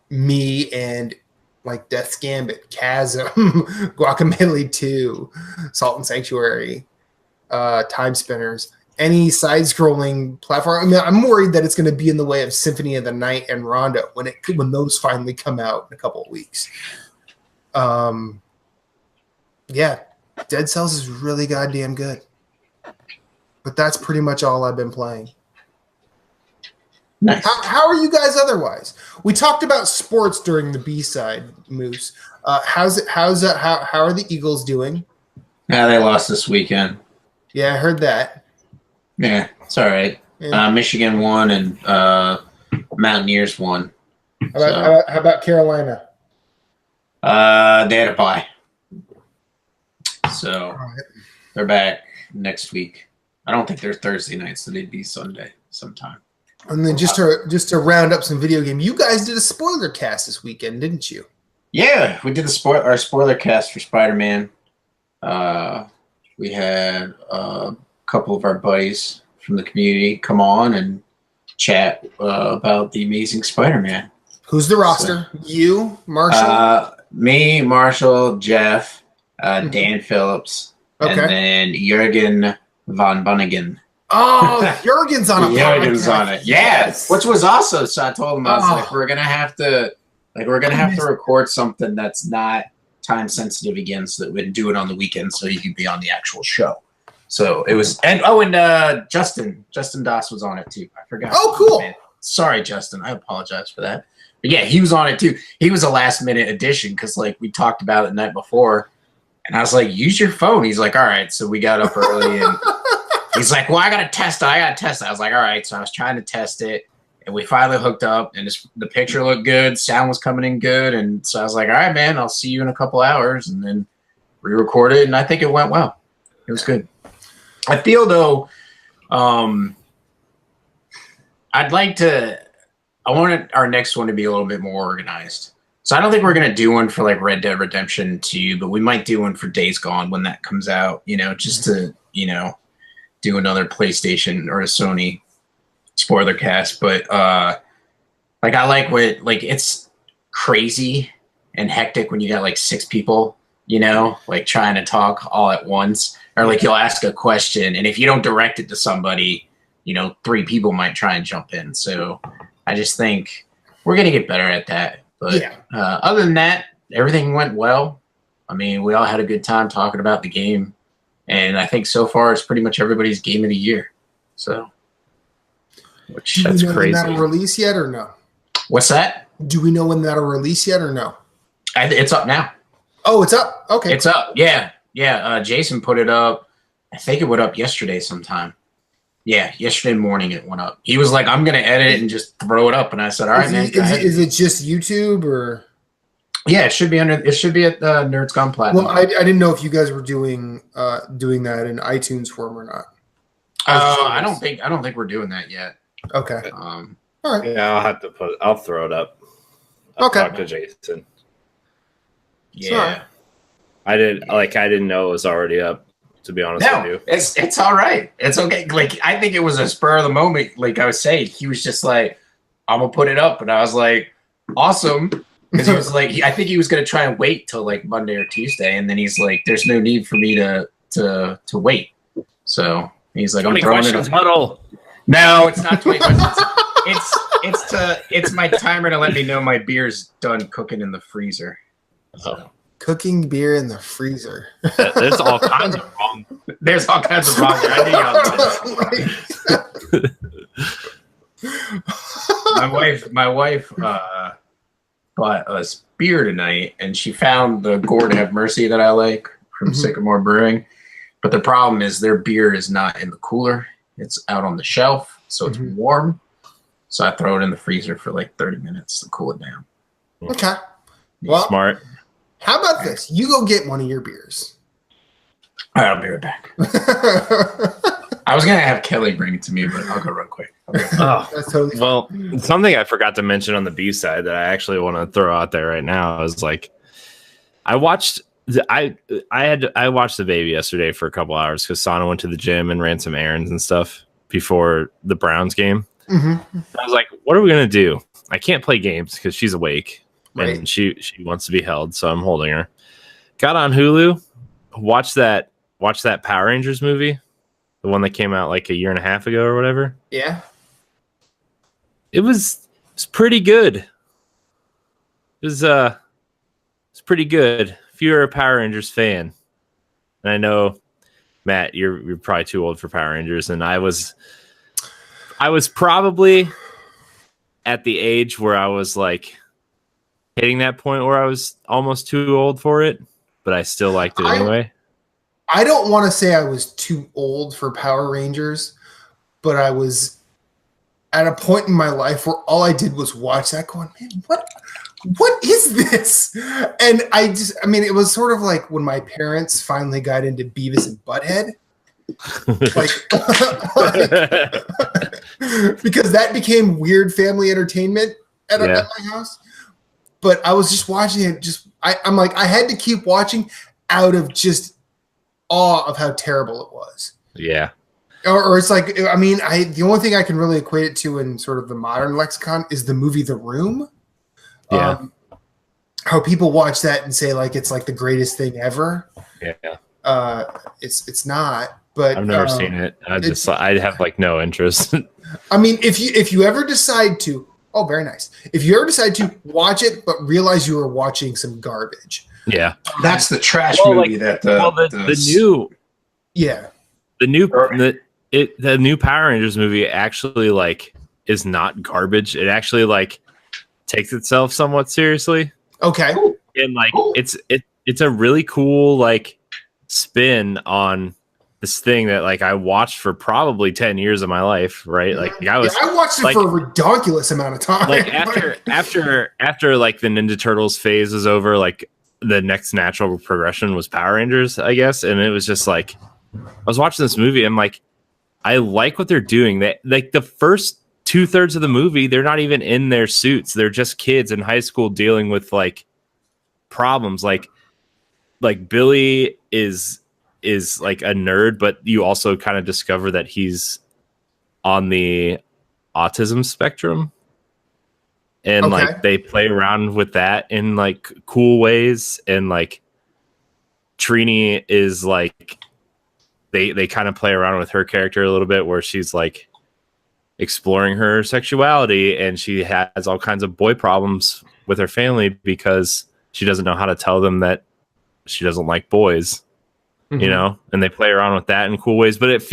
S1: me and like Death's Gambit, Chasm, Guacamelee 2, Salt and Sanctuary, Time Spinners, any side-scrolling platform. I mean, I'm worried that it's going to be in the way of Symphony of the Night and Rondo when those finally come out in a couple of weeks. Yeah, Dead Cells is really goddamn good. But that's pretty much all I've been playing.
S3: Nice.
S1: How are you guys otherwise? We talked about sports during the B-side, Moose. How are the Eagles doing?
S3: Yeah, they lost this weekend.
S1: Yeah, I heard that.
S3: Yeah, it's all right.
S1: Yeah.
S3: Michigan won and Mountaineers won.
S1: How about Carolina?
S3: They had a bye. So
S1: Right.
S3: they're back next week. I don't think they're Thursday night, so they'd be Sunday sometime.
S1: And then just to round up some video game, you guys did a spoiler cast this weekend, didn't you?
S3: Yeah, we did our spoiler cast for Spider-Man. We had a couple of our buddies from the community come on and chat about the Amazing Spider-Man.
S1: Who's the roster? You, Marshall?
S3: Me, Marshall, Jeff, Dan Phillips,
S1: Okay.
S3: and then Jurgen von Bunnigan.
S1: Oh, Jurgen's on a
S3: Jurgen's
S1: podcast.
S3: on it. Yes. Which was awesome. So I told him, I was like, we're gonna have to record something that's not time sensitive again, so that we can do it on the weekend, so you can be on the actual show. So it was, and Justin Doss was on it too. I forgot.
S1: Oh, cool.
S3: Man. Sorry, Justin. I apologize for that. But yeah, he was on it too. He was a last minute addition because like we talked about it the night before, and I was like, use your phone. He's like, all right. So we got up early and he's like, well, I got to test it. I was like, all right. So I was trying to test it, and we finally hooked up, and the picture looked good. Sound was coming in good. And so I was like, all right, man, I'll see you in a couple hours. And then re-recorded, and I think it went well. It was good. I feel, though, I wanted our next one to be a little bit more organized. So I don't think we're going to do one for like Red Dead Redemption 2, but we might do one for Days Gone when that comes out, just to, do another PlayStation or a Sony spoiler cast. But I like it's crazy and hectic when you got like 6 people, like trying to talk all at once, or like you'll ask a question, and if you don't direct it to somebody, 3 people might try and jump in. So I just think we're going to get better at that. But
S1: Yeah.
S3: Other than that, everything went well. I mean, we all had a good time talking about the game. And I think so far it's pretty much everybody's game of the year. So,
S1: Do
S2: That's
S1: we know
S2: crazy.
S1: when that'll release yet or no?
S3: What's that?
S1: Do we know when that'll release yet or no?
S3: It's up now.
S1: Oh, it's up. Okay.
S3: It's up. Yeah. Jason put it up. I think it went up yesterday sometime. Yeah, yesterday morning it went up. He was like, I'm going to edit it and just throw it up. And I said, all right, man.
S1: Is it just YouTube or?
S3: Yeah, it should be at the Nerds Gone Platinum.
S1: Well, I didn't know if you guys were doing that in iTunes form or not.
S3: I don't think we're doing that yet.
S1: Okay. All right.
S2: Yeah, I'll throw it up. I'll
S1: Okay.
S2: talk to Jason.
S3: Yeah.
S2: I didn't know it was already up, to be honest with
S3: No,
S2: you.
S3: it's all right. It's okay. Like, I think it was a spur of the moment. Like I was saying, he was just like, I'm going to put it up. And I was like, awesome. Because he was like, I think he was going to try and wait till like Monday or Tuesday. And then he's like, there's no need for me to wait. So he's like, I'm throwing it up.
S2: Huddle.
S3: No, it's not 20 questions. It's my timer to let me know my beer's done cooking in the freezer.
S2: Oh.
S1: Cooking beer in the freezer.
S2: There's all kinds of wrong.
S3: There's all kinds of wrong there. I knew my wife bought us beer tonight, and she found the Gore to Have Mercy that I like from Sycamore Brewing. But the problem is their beer is not in the cooler. It's out on the shelf, so it's warm. So I throw it in the freezer for like 30 minutes to cool it down.
S1: Okay. Well,
S2: Smart.
S1: how about this? You go get one of your beers.
S3: All right, I'll be right back. I was gonna have Kelly bring it to me, but I'll go real quick.
S2: Oh,
S1: That's totally
S2: well, something I forgot to mention on the B side that I actually want to throw out there right now is like, I watched I watched the baby yesterday for a couple hours because Sana went to the gym and ran some errands and stuff before the Browns game.
S1: Mm-hmm.
S2: I was like, what are we gonna do? I can't play games because she's awake
S1: Right.
S2: and she wants to be held, so I'm holding her. Got on Hulu, watched that Power Rangers movie, the one that came out like a year and a half ago or whatever.
S1: Yeah.
S2: It was pretty good. It was pretty good. If you're a Power Rangers fan, and I know Matt, you're probably too old for Power Rangers, and I was probably at the age where I was like hitting that point where I was almost too old for it, but I still liked it anyway.
S1: I don't want to say I was too old for Power Rangers, but I was at a point in my life where all I did was watch that going, man, what is this? And it was sort of like when my parents finally got into Beavis and Butthead. Because that became weird family entertainment at my house. But I was just watching it. I'm like, I had to keep watching out of just awe of how terrible it was.
S2: Yeah.
S1: Or it's like, the only thing I can really equate it to in sort of the modern lexicon is the movie The Room.
S2: Yeah.
S1: How people watch that and say like it's like the greatest thing ever.
S2: Yeah.
S1: It's not. But
S2: I've never seen it. I have like no interest.
S1: I mean, if you ever decide to, oh, very nice. If you ever decide to watch it, but realize you are watching some garbage.
S2: Yeah,
S3: that's the trash movie the
S2: new Power Rangers movie actually like is not garbage. It actually like takes itself somewhat seriously.
S1: Okay,
S2: and like it's a really cool like spin on this thing that like I watched for probably 10 years of my life, right? Like I
S1: watched it for a ridiculous amount of time.
S2: Like after like the Ninja Turtles phase was over, like the next natural progression was Power Rangers, I guess. And it was just like I was watching this movie and like I like what they're doing. They like the first 2/3 of the movie, they're not even in their suits. They're just kids in high school dealing with like problems. Like Billy is like a nerd, but you also kind of discover that he's on the autism spectrum. And like they play around with that in like cool ways. And like Trini is like they kind of play around with her character a little bit where she's like exploring her sexuality and she has all kinds of boy problems with her family because she doesn't know how to tell them that she doesn't like boys. You know, and they play around with that in cool ways, but it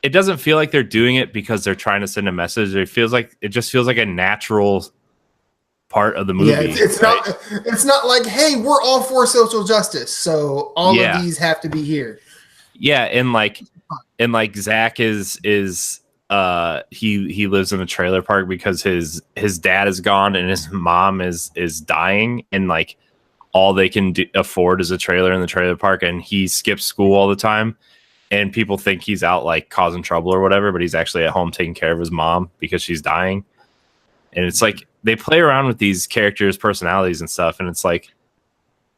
S2: doesn't feel like they're doing it because they're trying to send a message. It just feels like a natural part of the movie.
S1: Yeah, it's not like, hey, we're all for social justice, so all of these have to be here. Yeah,
S2: and like Zach is he lives in a trailer park because his dad is gone and his mom is dying, and like all they can afford is a trailer in the trailer park, and he skips school all the time, and people think he's out like causing trouble or whatever, but he's actually at home taking care of his mom because she's dying. And it's like they play around with these characters' personalities and stuff, and it's like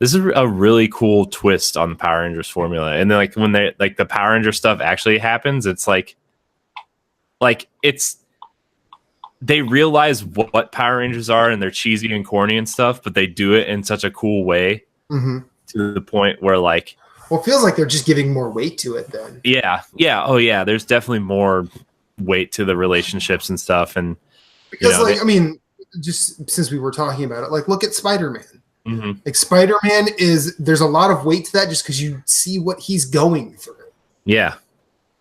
S2: this is a really cool twist on the Power Rangers formula. And then like when they like the Power Ranger stuff actually happens, it's like it's they realize what Power Rangers are and they're cheesy and corny and stuff, but they do it in such a cool way to the point where like,
S1: well, it feels like they're just giving more weight to it then.
S2: Yeah. Yeah. Oh yeah. There's definitely more weight to the relationships and stuff. And
S1: because just since we were talking about it, like look at Spider-Man. Like Spider-Man there's a lot of weight to that just because you see what he's going through. Yeah.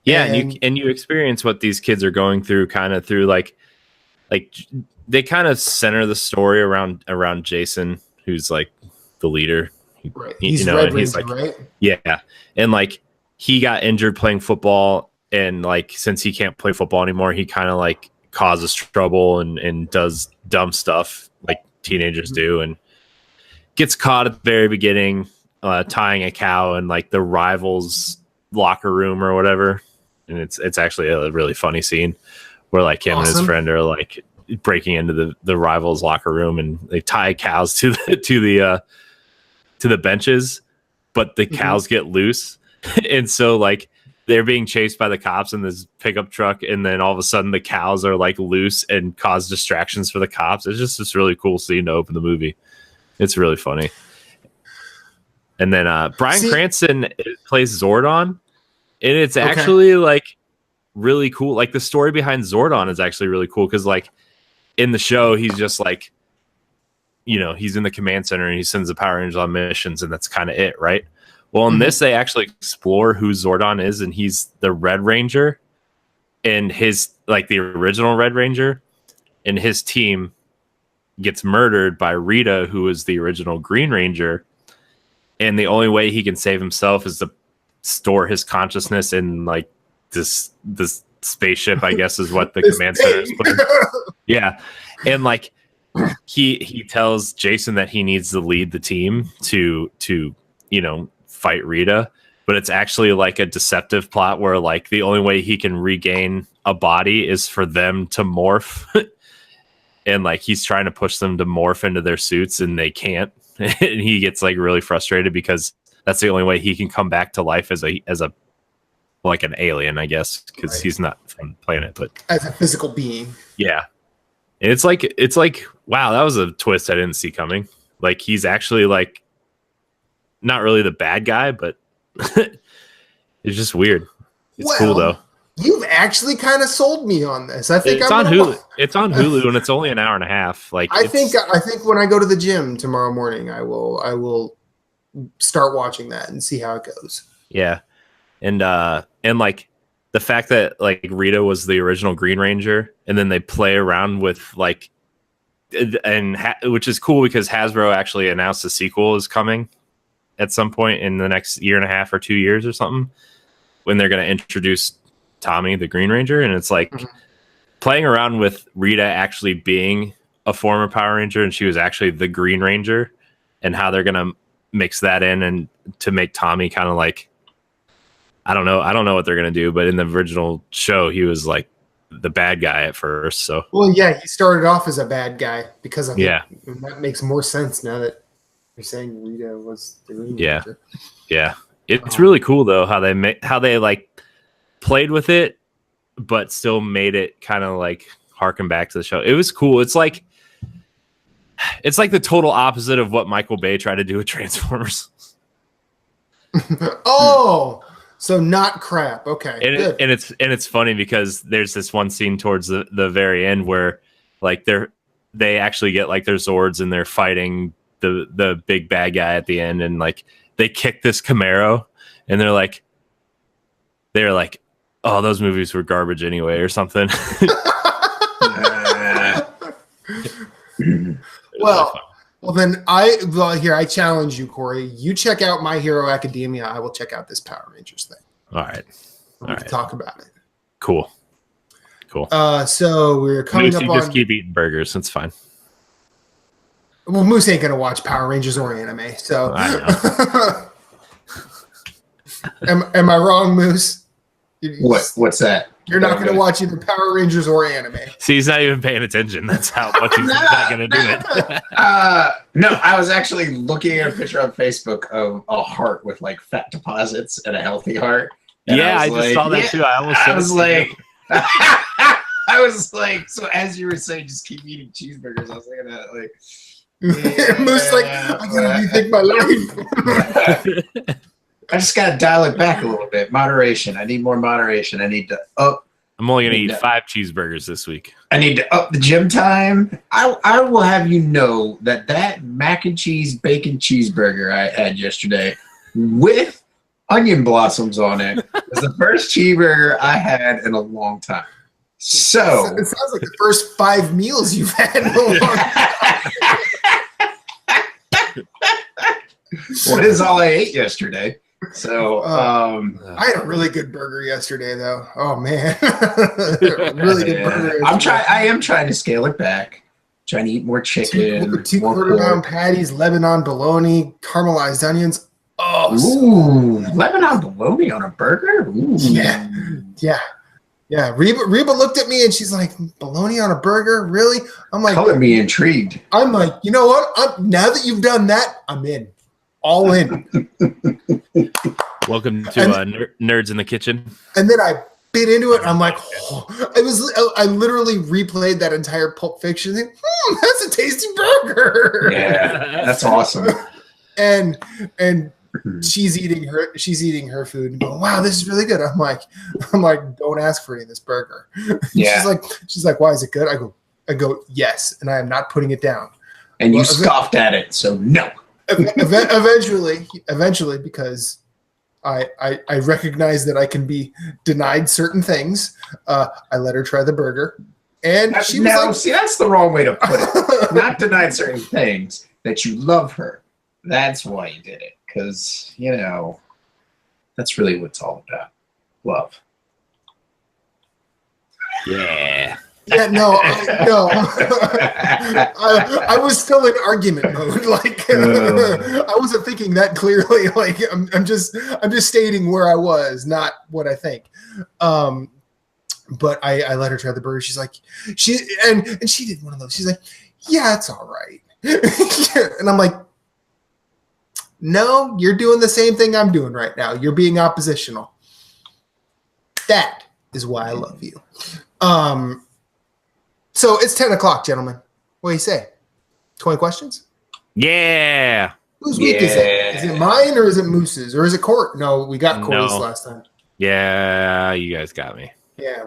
S2: Yeah. And you experience what these kids are going through kind of through like they kind of center the story around Jason, who's like the leader.
S1: Right. He's Red Ranger, right?
S2: Yeah. And like he got injured playing football, and like since he can't play football anymore, he kind of like causes trouble and does dumb stuff like teenagers do, and gets caught at the very beginning tying a cow in like the rivals' locker room or whatever. and it's actually a really funny scene where like him and his friend are like breaking into the rivals' locker room, and they tie cows to the benches, but the cows get loose, and so like they're being chased by the cops in this pickup truck, and then all of a sudden the cows are like loose and cause distractions for the cops. It's just this really cool scene to open the movie. It's really funny. And then Bryan Cranston plays Zordon, and it's actually like really cool. Like the story behind Zordon is actually really cool because like in the show he's just like, you know, he's in the command center and he sends the Power Rangers on missions, and that's kind of it, right? Well, in this, they actually explore who Zordon is, and he's the Red Ranger, and his like the original Red Ranger, and his team gets murdered by Rita, who is the original Green Ranger, and the only way he can save himself is to store his consciousness in like this spaceship, I guess is what the command center is putting. Yeah, and like he tells Jason that he needs to lead the team to you know, fight Rita, but it's actually like a deceptive plot where like the only way he can regain a body is for them to morph. And like he's trying to push them to morph into their suits and they can't. And he gets like really frustrated because that's the only way he can come back to life as a like an alien, I guess, because he's not from the planet, but
S1: as a physical being.
S2: Yeah. And it's like wow, that was a twist I didn't see coming. Like he's actually like not really the bad guy, but it's just weird. It's cool though.
S1: You've actually kind of sold me on this. I think
S2: it's on Hulu. It's on Hulu, and it's only an hour and a half. Like
S1: I think when I go to the gym tomorrow morning, I will start watching that and see how it goes.
S2: Yeah, and like the fact that like Rita was the original Green Ranger, and then they play around with like, which is cool because Hasbro actually announced a sequel is coming at some point in the next year and a half or 2 years or something, when they're going to introduce Tommy, the Green Ranger. And it's like playing around with Rita actually being a former Power Ranger, and she was actually the Green Ranger, and how they're going to mix that in and to make Tommy kind of like, I don't know what they're going to do, but in the original show, he was like the bad guy at first. So,
S1: well, yeah, he started off as a bad guy because I think that makes more sense now that you're saying Rita was the Green Ranger.
S2: Yeah. It's really cool though how they like played with it, but still made it kind of like harken back to the show. It was cool. It's like the total opposite of what Michael Bay tried to do with Transformers.
S1: So not crap. Okay.
S2: And it's funny because there's this one scene towards the very end where like they actually get like their Zords and they're fighting the big bad guy at the end, and like they kick this Camaro, and they're like, oh, those movies were garbage anyway, or something.
S1: Well, then I challenge you, Corey. You check out My Hero Academia. I will check out this Power Rangers thing.
S2: All right.
S1: We can talk about it.
S2: Cool.
S1: So we're coming up on.
S2: Just keep eating burgers. It's fine.
S1: Well, Moose ain't gonna watch Power Rangers or anime, so.
S2: I
S1: know. Am I wrong, Moose?
S3: What's that?
S1: You're not going to watch either Power Rangers or anime.
S2: See, he's not even paying attention. That's how much he's not going to do it.
S3: No, I was actually looking at a picture on Facebook of a heart with like fat deposits and a healthy heart. And
S2: I just saw that too.
S3: I was like, so as you were saying, just keep eating cheeseburgers. I was thinking that like.
S1: Moose like, I gotta rethink my life.
S3: I just gotta dial it back a little bit. Moderation. I need more moderation. I need to up.
S2: I'm only gonna eat 5 cheeseburgers this week.
S3: I need to up the gym time. I will have you know that mac and cheese bacon cheeseburger I had yesterday with onion blossoms on it was the first cheeseburger I had in a long time. So
S1: it sounds like the first 5 meals you've had in a long time.
S3: What is all I ate yesterday? So
S1: I had a really good burger yesterday, though. Oh man, really good burger.
S3: I am trying to scale it back. Trying to eat more chicken.
S1: 2 quarter-pound patties, Lebanon bologna, caramelized onions. Oh,
S3: ooh, Lebanon bologna on a burger? Ooh.
S1: Yeah. Reba looked at me and she's like, bologna on a burger? Really? I'm like,
S3: Color me intrigued.
S1: I'm like, you know what? Now that you've done that, I'm in. All in.
S2: Welcome to Nerds in the Kitchen.
S1: And then I bit into it. And I'm like, I literally replayed that entire Pulp Fiction thing. That's a tasty burger.
S3: Yeah, that's awesome.
S1: And she's eating her food and going, wow, this is really good. I'm like, don't ask for any of this burger.
S3: Yeah.
S1: She's like, why is it good? I go, yes, and I am not putting it down.
S3: And you scoffed at it, so no.
S1: Eventually, because I recognize that I can be denied certain things. I let her try the burger, and she was like,
S3: see, that's the wrong way to put it. Not denied certain things, that you love her. That's why you did it, because that's really what it's all about. Love.
S2: Yeah.
S1: Yeah, no. I was still in argument mode. Like I wasn't thinking that clearly. Like I'm just stating where I was, not what I think. But I let her try the burger. She's like, she did one of those. She's like, yeah, it's all right. And I'm like, no, you're doing the same thing I'm doing right now. You're being oppositional. That is why I love you. So it's 10 o'clock, gentlemen. What do you say? 20 questions?
S2: Yeah.
S1: Whose week is it? Is it mine or is it Moose's? Or is it Court? No, we got Corey's last time.
S2: Yeah, you guys got me.
S1: Yeah,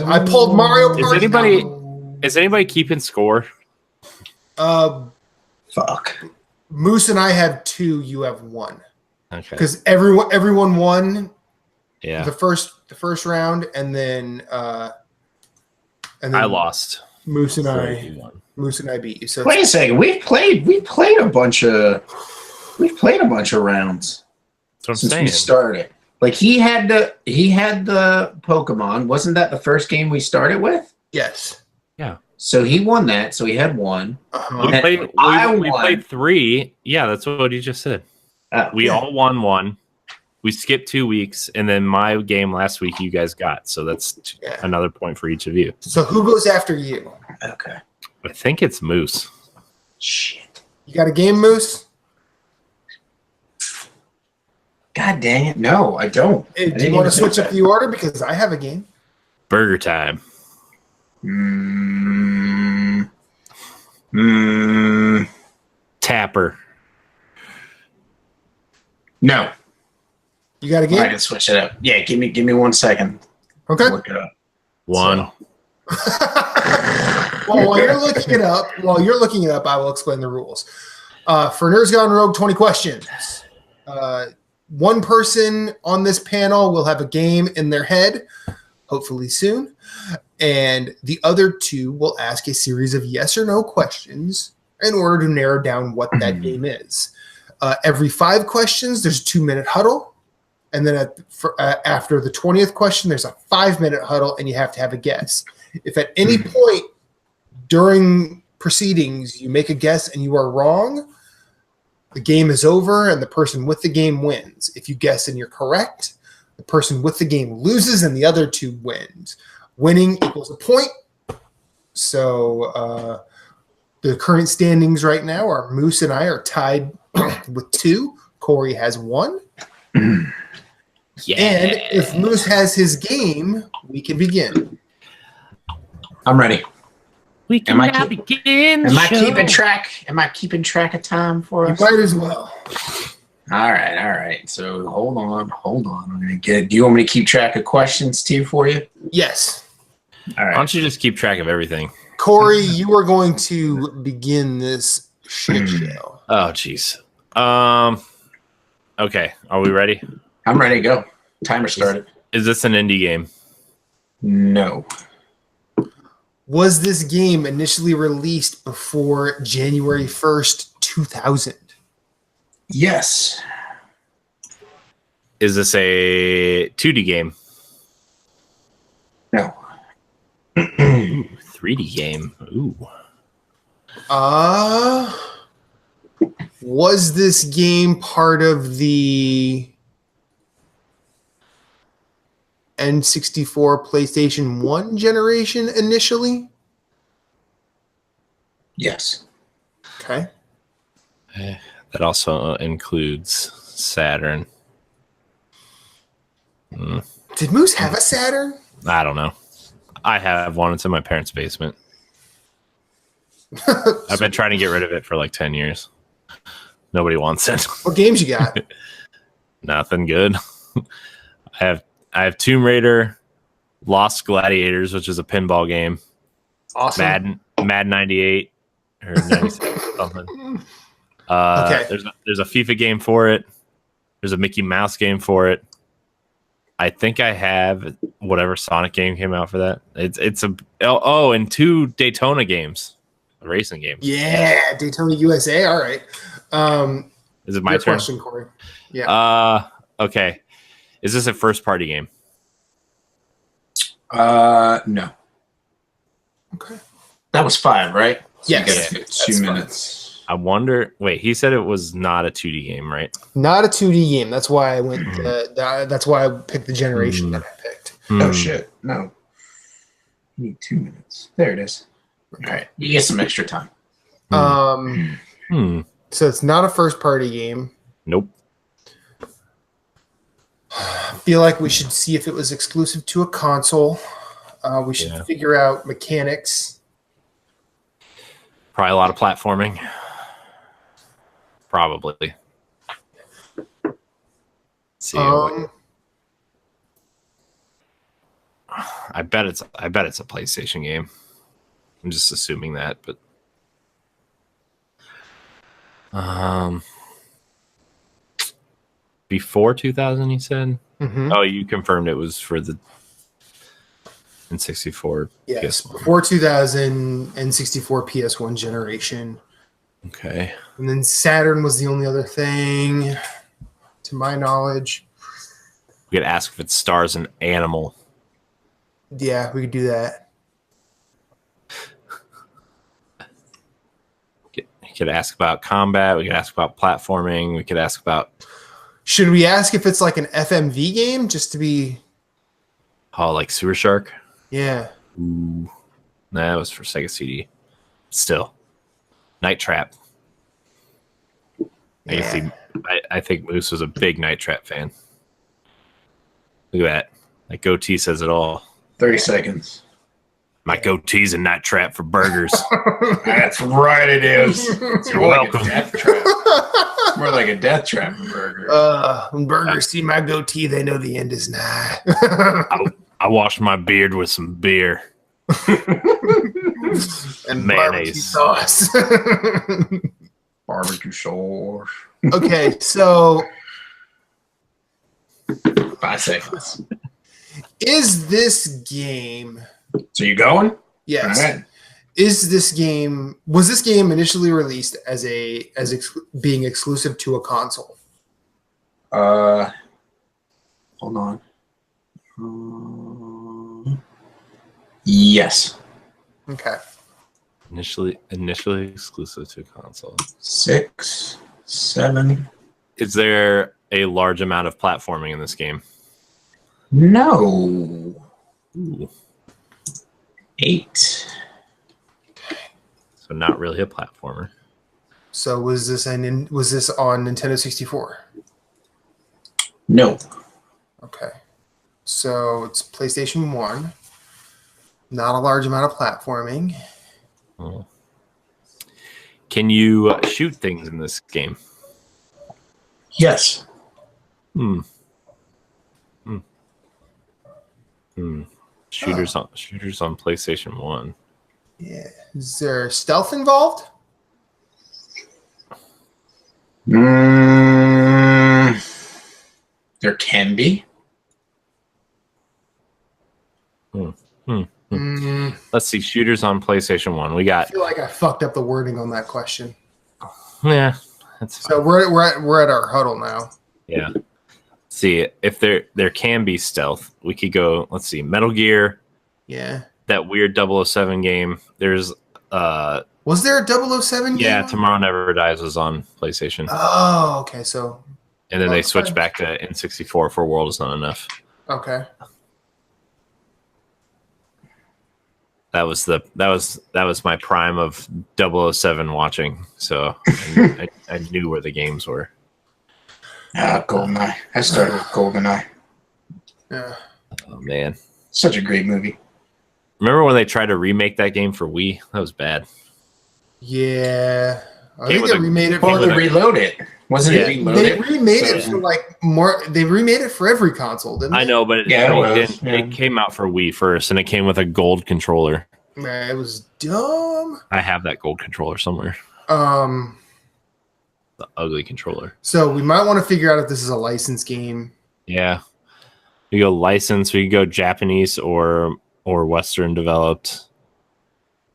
S1: I pulled Mario Party.
S2: Is anybody keeping score?
S3: Fuck.
S1: Moose and I have 2, you have 1.
S2: Okay.
S1: Because everyone won
S2: the
S1: first round, and then
S2: I lost.
S1: Moose and I beat you. So
S3: wait a second. We've played a bunch of rounds since we started. Like he had the Pokemon. Wasn't that the first game we started with?
S1: Yes.
S2: Yeah.
S1: So
S3: he won that. So he had 1.
S2: Uh-huh. We played 3. Yeah, that's what he just said. We all won 1. We skipped 2 weeks, and then my game last week you guys got. So that's another point for each of you.
S1: So who goes after you?
S3: Okay.
S2: I think it's Moose.
S3: Shit.
S1: You got a game, Moose?
S3: God dang it. No, I don't.
S1: Hey, do you want to switch up the order? Because I have a game.
S2: Burger time. Tapper.
S3: No.
S1: You got a game?
S3: I can switch it up. Yeah, give me 1 second.
S1: Okay.
S3: Look it up.
S2: 1.
S1: Well, while you're looking it up, I will explain the rules. For Nerds Gone Rogue, 20 questions. One person on this panel will have a game in their head, hopefully soon, and the other 2 will ask a series of yes or no questions in order to narrow down what that game is. Every 5 questions, there's a 2-minute huddle, and then after the 20th question, there's a 5-minute huddle, and you have to have a guess. If at any point during proceedings you make a guess and you are wrong, the game is over and the person with the game wins. If you guess and you're correct, the person with the game loses and the other 2 wins. Winning equals a point. So the current standings right now are Moose and I are tied with 2. Corey has 1.
S2: Yeah.
S1: And if Moose has his game, we can begin.
S3: I'm ready.
S2: We can now begin.
S3: Am I keeping track? Am I keeping track of time for us?
S1: You might as well.
S3: All right. So hold on. I'm gonna get. Do you want me to keep track of questions too for you?
S1: Yes.
S3: All right.
S2: Why don't you just keep track of everything?
S1: Corey, you are going to begin this shit show.
S2: Oh, jeez. Okay. Are we ready?
S3: I'm ready to go. Timer started.
S2: Is this an indie game?
S3: No.
S1: Was this game initially released before January 1st, 2000?
S3: Yes.
S2: Is this a 2D game?
S3: No.
S2: Ooh, 3D game. Ooh.
S1: Was this game part of the N64 PlayStation 1 generation initially?
S3: Yes.
S1: Okay.
S2: That also includes Saturn.
S1: Did Moose have a Saturn?
S2: I don't know. I have one. It's in my parents' basement. I've been trying to get rid of it for like 10 years. Nobody wants it.
S1: What games you got?
S2: Nothing good. I have Tomb Raider, Lost Gladiators, which is a pinball game.
S1: Awesome.
S2: Madden 98 or 96 something.
S1: Okay.
S2: There's a FIFA game for it. There's a Mickey Mouse game for it. I think I have whatever Sonic game came out for that. It's and 2 Daytona games, racing games.
S1: Yeah, Daytona USA. All right.
S2: Is it my turn?
S1: Question, Corey. Yeah.
S2: Okay. Is this a first party game?
S3: No.
S1: Okay.
S3: That was 5, right? So
S1: Yes.
S3: You got 2 minutes.
S2: I wonder. Wait, he said it was not a 2D game, right?
S1: Not a 2D game. That's why I went. That's why I picked the generation that I picked.
S3: Oh shit! No. You need 2 minutes. There it is. All right, you get some extra time.
S1: So it's not a first party game.
S2: Nope.
S1: I feel like we should see if it was exclusive to a console. We should figure out mechanics.
S2: Probably a lot of platforming. Probably. See. I bet it's a PlayStation game. I'm just assuming that, but before 2000, you said?
S1: Mm-hmm.
S2: Oh, you confirmed it was for the N64.
S1: Yes,
S2: PS1.
S1: before 2000 N64 PS1 generation.
S2: Okay.
S1: And then Saturn was the only other thing, to my knowledge.
S2: We could ask if it stars an animal.
S1: Yeah, we could do that.
S2: We could ask about combat. We could ask about platforming. We could ask about...
S1: Should we ask if it's like an FMV game, just to be...
S2: Oh, like Sewer Shark?
S1: Yeah.
S2: Ooh. Nah, that was for Sega CD. Still. Night Trap.
S1: Yeah.
S2: I think Moose was a big Night Trap fan. Look at that. That goatee says it all.
S3: 30 seconds.
S2: My goatee's a Night Trap for burgers.
S3: That's right, it is. It's
S2: You're welcome.
S3: Like a death trap. It's more like a death trap for burgers.
S1: When burgers see my goatee, they know the end is nigh.
S2: I wash my beard with some beer.
S1: And
S2: mayonnaise.
S1: barbecue sauce.
S3: Barbecue sauce.
S1: Okay, so
S3: 5 seconds.
S1: is this game...
S3: So you going?
S1: Yes.
S3: All right.
S1: Was this game initially released as being exclusive to a console?
S3: Hold on. Yes.
S1: Okay.
S2: Initially exclusive to console.
S3: 6, 7.
S2: Is there a large amount of platforming in this game?
S3: No.
S2: Ooh.
S3: 8.
S2: So not really a platformer.
S1: So was this on Nintendo 64?
S3: No.
S1: Okay. So it's PlayStation 1. Not a large amount of platforming.
S2: Oh. Can you shoot things in this game?
S3: Yes.
S2: Shooters on PlayStation 1.
S1: Yeah. Is there stealth involved?
S3: There can be.
S2: Let's see. Shooters on PlayStation 1. We
S1: I
S2: got.
S1: feel like I fucked up the wording on that question.
S2: Yeah, that's fine.
S1: So we're at our huddle now.
S2: Yeah. See, if there can be stealth, we could go. Let's see. Metal Gear.
S1: Yeah.
S2: That weird 007 game. There's
S1: Was there a 007 game?
S2: Yeah, Tomorrow Never Dies was on PlayStation.
S1: Oh, okay. So,
S2: and then they switched back to N64 for World Is Not Enough.
S1: Okay.
S2: That was my prime of 007 watching. So I knew where the games were.
S3: GoldenEye. I started with GoldenEye.
S1: Yeah.
S2: Oh man,
S3: such a great movie.
S2: Remember when they tried to remake that game for Wii? That was bad.
S1: Yeah, I think they remade it.
S3: Well, they reload it. Wasn't it reloaded?
S1: They remade it for like more. They remade it for every console, didn't they?
S2: I know, but it came out for Wii first, and it came with a gold controller.
S1: Man, it was dumb.
S2: I have that gold controller somewhere. The ugly controller.
S1: So we might want to figure out if this is a licensed game.
S2: Yeah, we go license. We could go Japanese or Western developed.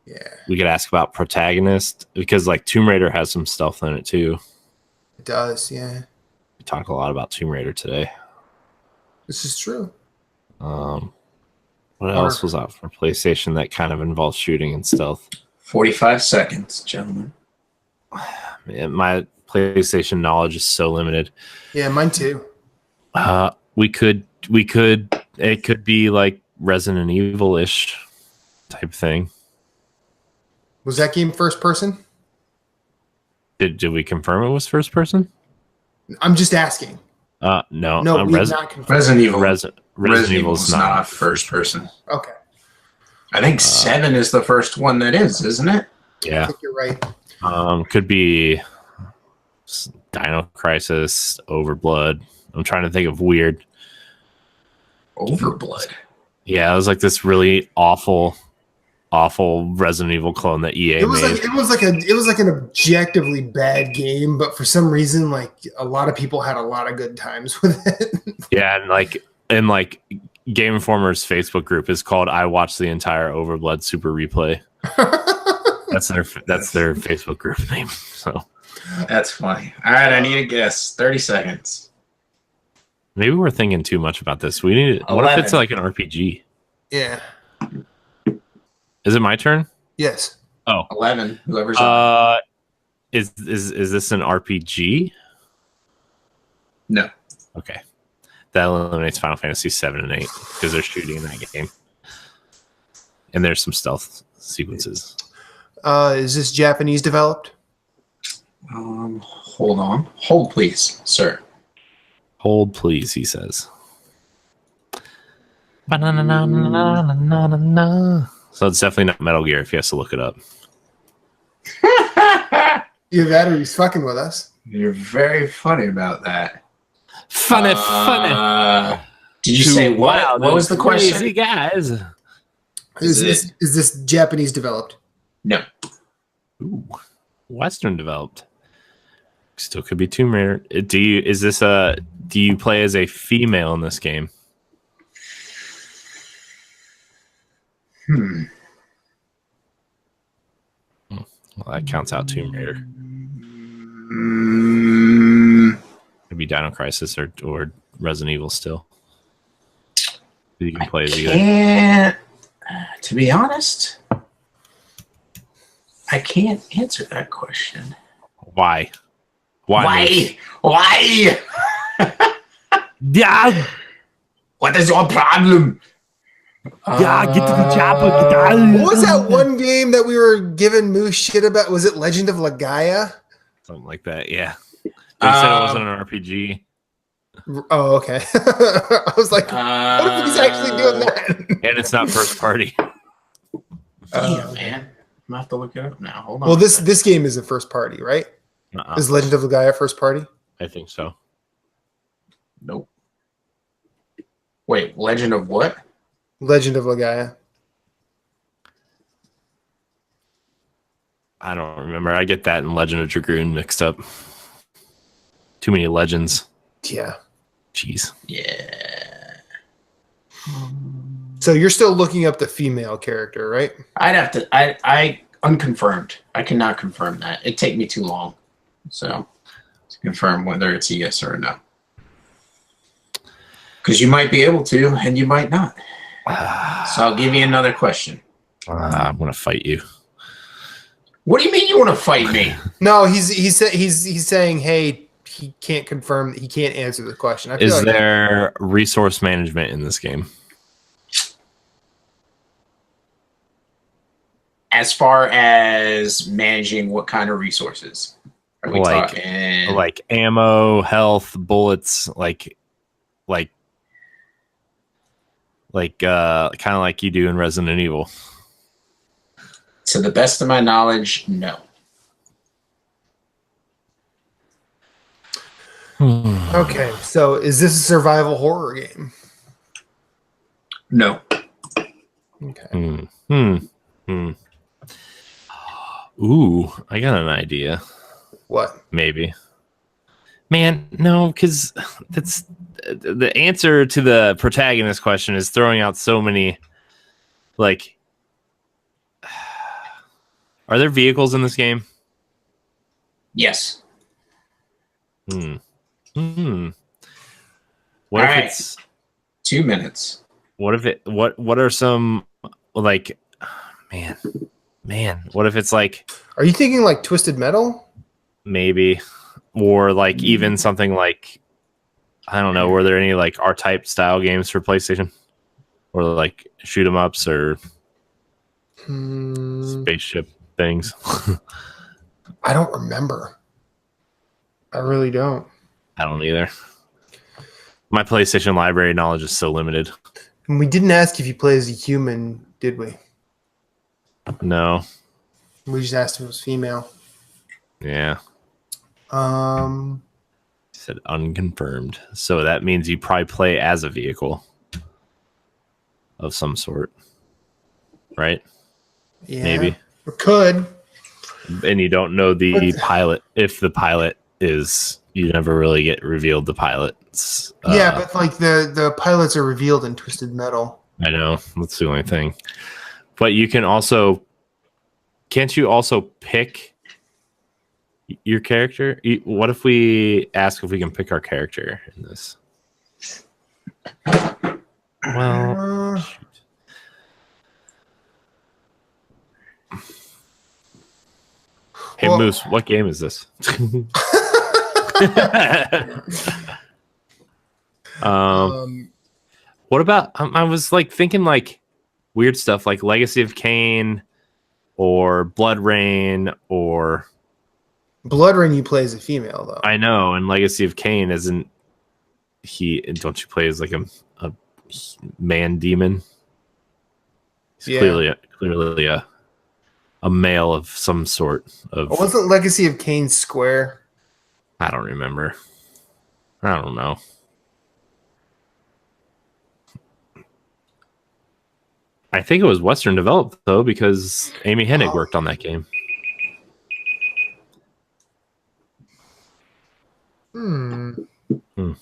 S1: Yeah,
S2: we could ask about protagonist because like Tomb Raider has some stealth in it too.
S1: It does, yeah.
S2: We talk a lot about Tomb Raider today.
S1: This is true.
S2: What else was out for PlayStation that kind of involves shooting and stealth?
S3: 45 seconds, gentlemen.
S2: Man, my PlayStation knowledge is so limited.
S1: Yeah, mine too.
S2: We could. It could be like Resident Evil-ish type thing.
S1: Was that game first person?
S2: Did we confirm it was first person?
S1: I'm just asking.
S2: No,
S1: we have not confirmed.
S3: Resident Evil.
S2: Resident Evil is not
S3: first person.
S1: Okay.
S3: I think 7 is the first one that is, isn't it?
S2: Yeah.
S1: I think you're right.
S2: Could be Dino Crisis, Overblood. I'm trying to think of weird.
S3: Overblood.
S2: Yeah, it was like this really awful Resident Evil clone that EA made.
S1: It was like an objectively bad game, but for some reason, like a lot of people had a lot of good times with it.
S2: Yeah, and like Game Informer's Facebook group is called "I Watched the Entire Overblood Super Replay." That's their Facebook group name. So
S3: that's funny. All right, I need a guess. 30 seconds.
S2: Maybe we're thinking too much about this. We need. 11. What if it's like an RPG?
S1: Yeah.
S2: Is it my turn?
S1: Yes.
S3: Oh, 11. Whoever's on.
S2: Is this an RPG?
S3: No.
S2: Okay. That eliminates Final Fantasy 7 and 8 because they're shooting in that game. And there's some stealth sequences.
S1: Is this Japanese developed?
S3: Hold on. Hold, please, sir.
S2: Hold, please, he says. So it's definitely not Metal Gear if he has to look it up.
S1: Either that or he's fucking with us.
S3: You're very funny about that.
S2: Funny.
S3: Did you say what? What was the question?
S2: Guys.
S1: Is this Japanese developed?
S3: No.
S2: Ooh, Western developed. Still could be Tomb Raider. Do you play as a female in this game? Well, that counts out Tomb Raider. Maybe Dino Crisis or Resident Evil still. You can play as either.
S3: To be honest, I can't answer that question.
S2: Why?
S3: Why?
S2: Yeah.
S3: What is your problem?
S2: Yeah, get to the chopper.
S1: What was that one game that we were giving Moose shit about? Was it Legend of Legaia?
S2: Something like that, yeah. They said it wasn't an RPG.
S1: Oh, okay. I was like, what if he's actually doing that?
S2: And it's not first party.
S3: Damn, man. I'm gonna have to look it up now. Hold on.
S1: Well, this game is a first party, right? Is Legend of Legaia first party?
S2: I think so.
S3: Nope. Wait, Legend of what?
S1: Legend of Legaia.
S2: I don't remember. I get that and Legend of Dragoon mixed up. Too many legends.
S1: Yeah.
S2: Jeez.
S3: Yeah.
S1: So you're still looking up the female character, right?
S3: I'd have to. I unconfirmed. I cannot confirm that. It'd take me too long. So to confirm whether it's a yes or a no. Because you might be able to, and you might not. So I'll give you another question.
S2: I'm gonna fight you.
S3: What do you mean you want to fight me?
S1: No, he's saying, hey, he can't confirm. He can't answer the question. I feel
S2: Is there resource management in this game?
S3: As far as managing what kind of resources are we talking?
S2: Like ammo, health, bullets, kind of like you do in Resident Evil.
S3: To the best of my knowledge, no.
S1: Okay, so is this a survival horror game?
S3: No.
S1: Okay.
S2: Ooh, I got an idea.
S1: What?
S2: Maybe. Man, no, because that's the answer to the protagonist question is throwing out so many. Like, are there vehicles in this game?
S3: Yes.
S2: What
S3: All
S2: if
S3: right.
S2: it's
S3: 2 minutes?
S2: What if it? What are some like? Man, what if it's like?
S1: Are you thinking like Twisted Metal?
S2: Maybe, or like even something like, I don't know. Were there any like R-Type style games for PlayStation, or like shoot 'em ups or spaceship things?
S1: I don't remember. I really don't.
S2: I don't either. My PlayStation library knowledge is so limited.
S1: And we didn't ask if you play as a human, did we?
S2: No.
S1: We just asked if it was female.
S2: Yeah.
S1: Said
S2: unconfirmed. So that means you probably play as a vehicle of some sort. Right?
S1: Yeah.
S2: Maybe.
S1: Or could.
S2: And you don't know the pilot. If the pilot is, you never really get revealed the pilot's.
S1: Yeah, but like the pilots are revealed in Twisted Metal.
S2: I know. That's the only thing. But you can also, can't you also pick your character? What if we ask if we can pick our character in this? Well, hey, Moose, what game is this? What about, I was like thinking like weird stuff like Legacy of Kain or Blood Rain or
S1: Blood Rain you play as a female though.
S2: I know, and Legacy of Kain isn't he, don't you play as like a man demon? He's clearly a male of some sort of.
S1: Wasn't Legacy of Kain square?
S2: I don't remember. I don't know. I think it was Western developed though, because Amy Hennig worked on that game.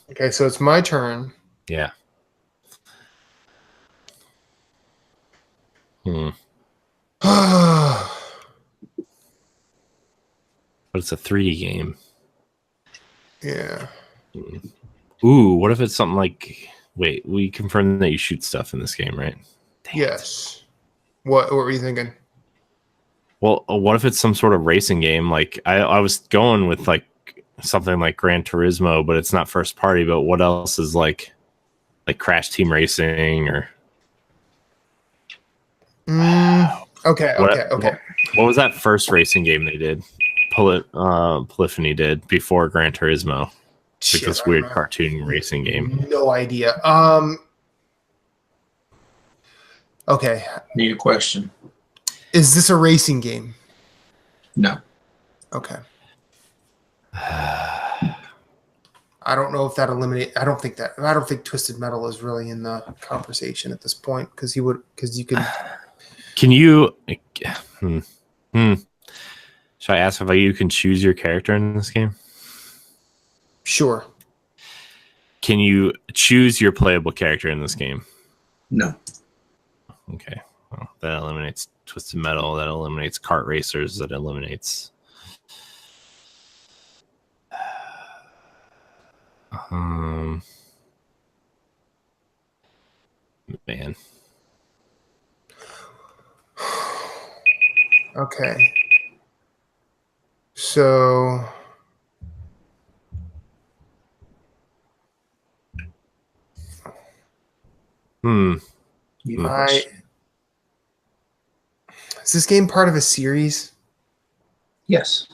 S1: Okay, so it's my turn.
S2: Yeah. But it's a 3D game.
S1: Yeah.
S2: Ooh, what if it's something like? Wait, we confirmed that you shoot stuff in this game, right?
S1: Yes. What were you thinking?
S2: Well, what if it's some sort of racing game? Like I was going with like something like Gran Turismo, but it's not first party. But what else is like Crash Team Racing or?
S1: Okay.
S2: What was that first racing game they did? Polyphony did before Gran Turismo. It's like this weird cartoon racing game.
S1: No idea. Okay.
S3: Need a question.
S1: Is this a racing game?
S3: No.
S1: Okay. I don't know if that eliminates. I don't think Twisted Metal is really in the conversation at this point because you could.
S2: Can you? Should I ask if you can choose your character in this game?
S1: Sure.
S2: Can you choose your playable character in this game?
S3: No.
S2: Okay. Well, that eliminates Twisted Metal. That eliminates kart racers. That eliminates. Man.
S1: Okay. So is this game part of a series?
S3: Yes.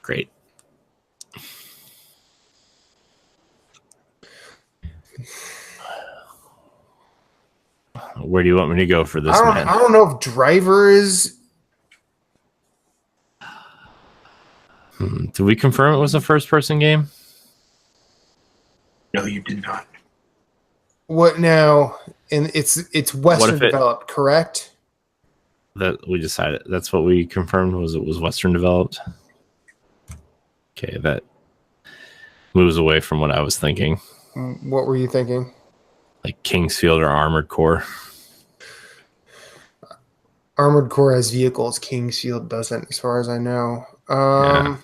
S2: Great. Where do you want me to go for this, man?
S1: I don't know if Driver is.
S2: Do we confirm it was a first-person game?
S3: No, you did not.
S1: What now? And it's Western developed, correct?
S2: That we decided. That's what we confirmed was it was Western developed. Okay, that moves away from what I was thinking.
S1: What were you thinking?
S2: Like Kingsfield or Armored Core.
S1: Armored Core has vehicles. Kingsfield doesn't, as far as I know.
S2: Yeah.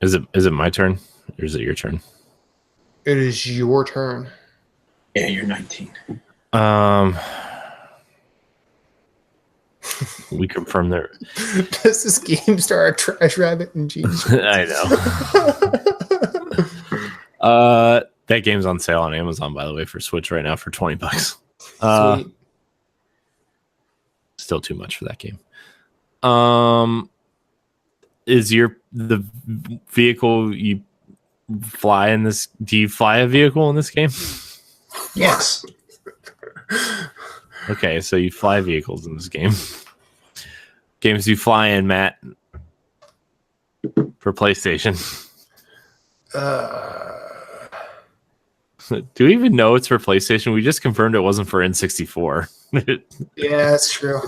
S2: Is it my turn or is it your turn?
S1: It is your turn.
S3: Yeah, you're 19.
S2: We confirmed there.
S1: Does this game star a trash rabbit and jeans?
S2: I know. That game's on sale on Amazon, by the way, for Switch right now for $20.
S1: Sweet.
S2: Still too much for that game. Is the vehicle you fly in this? Do you fly a vehicle in this game?
S3: Yes.
S2: Okay, so you fly vehicles in this game. Games you fly in, Matt, for PlayStation. Do we even know it's for PlayStation? We just confirmed it wasn't for N64.
S1: Yeah, that's true.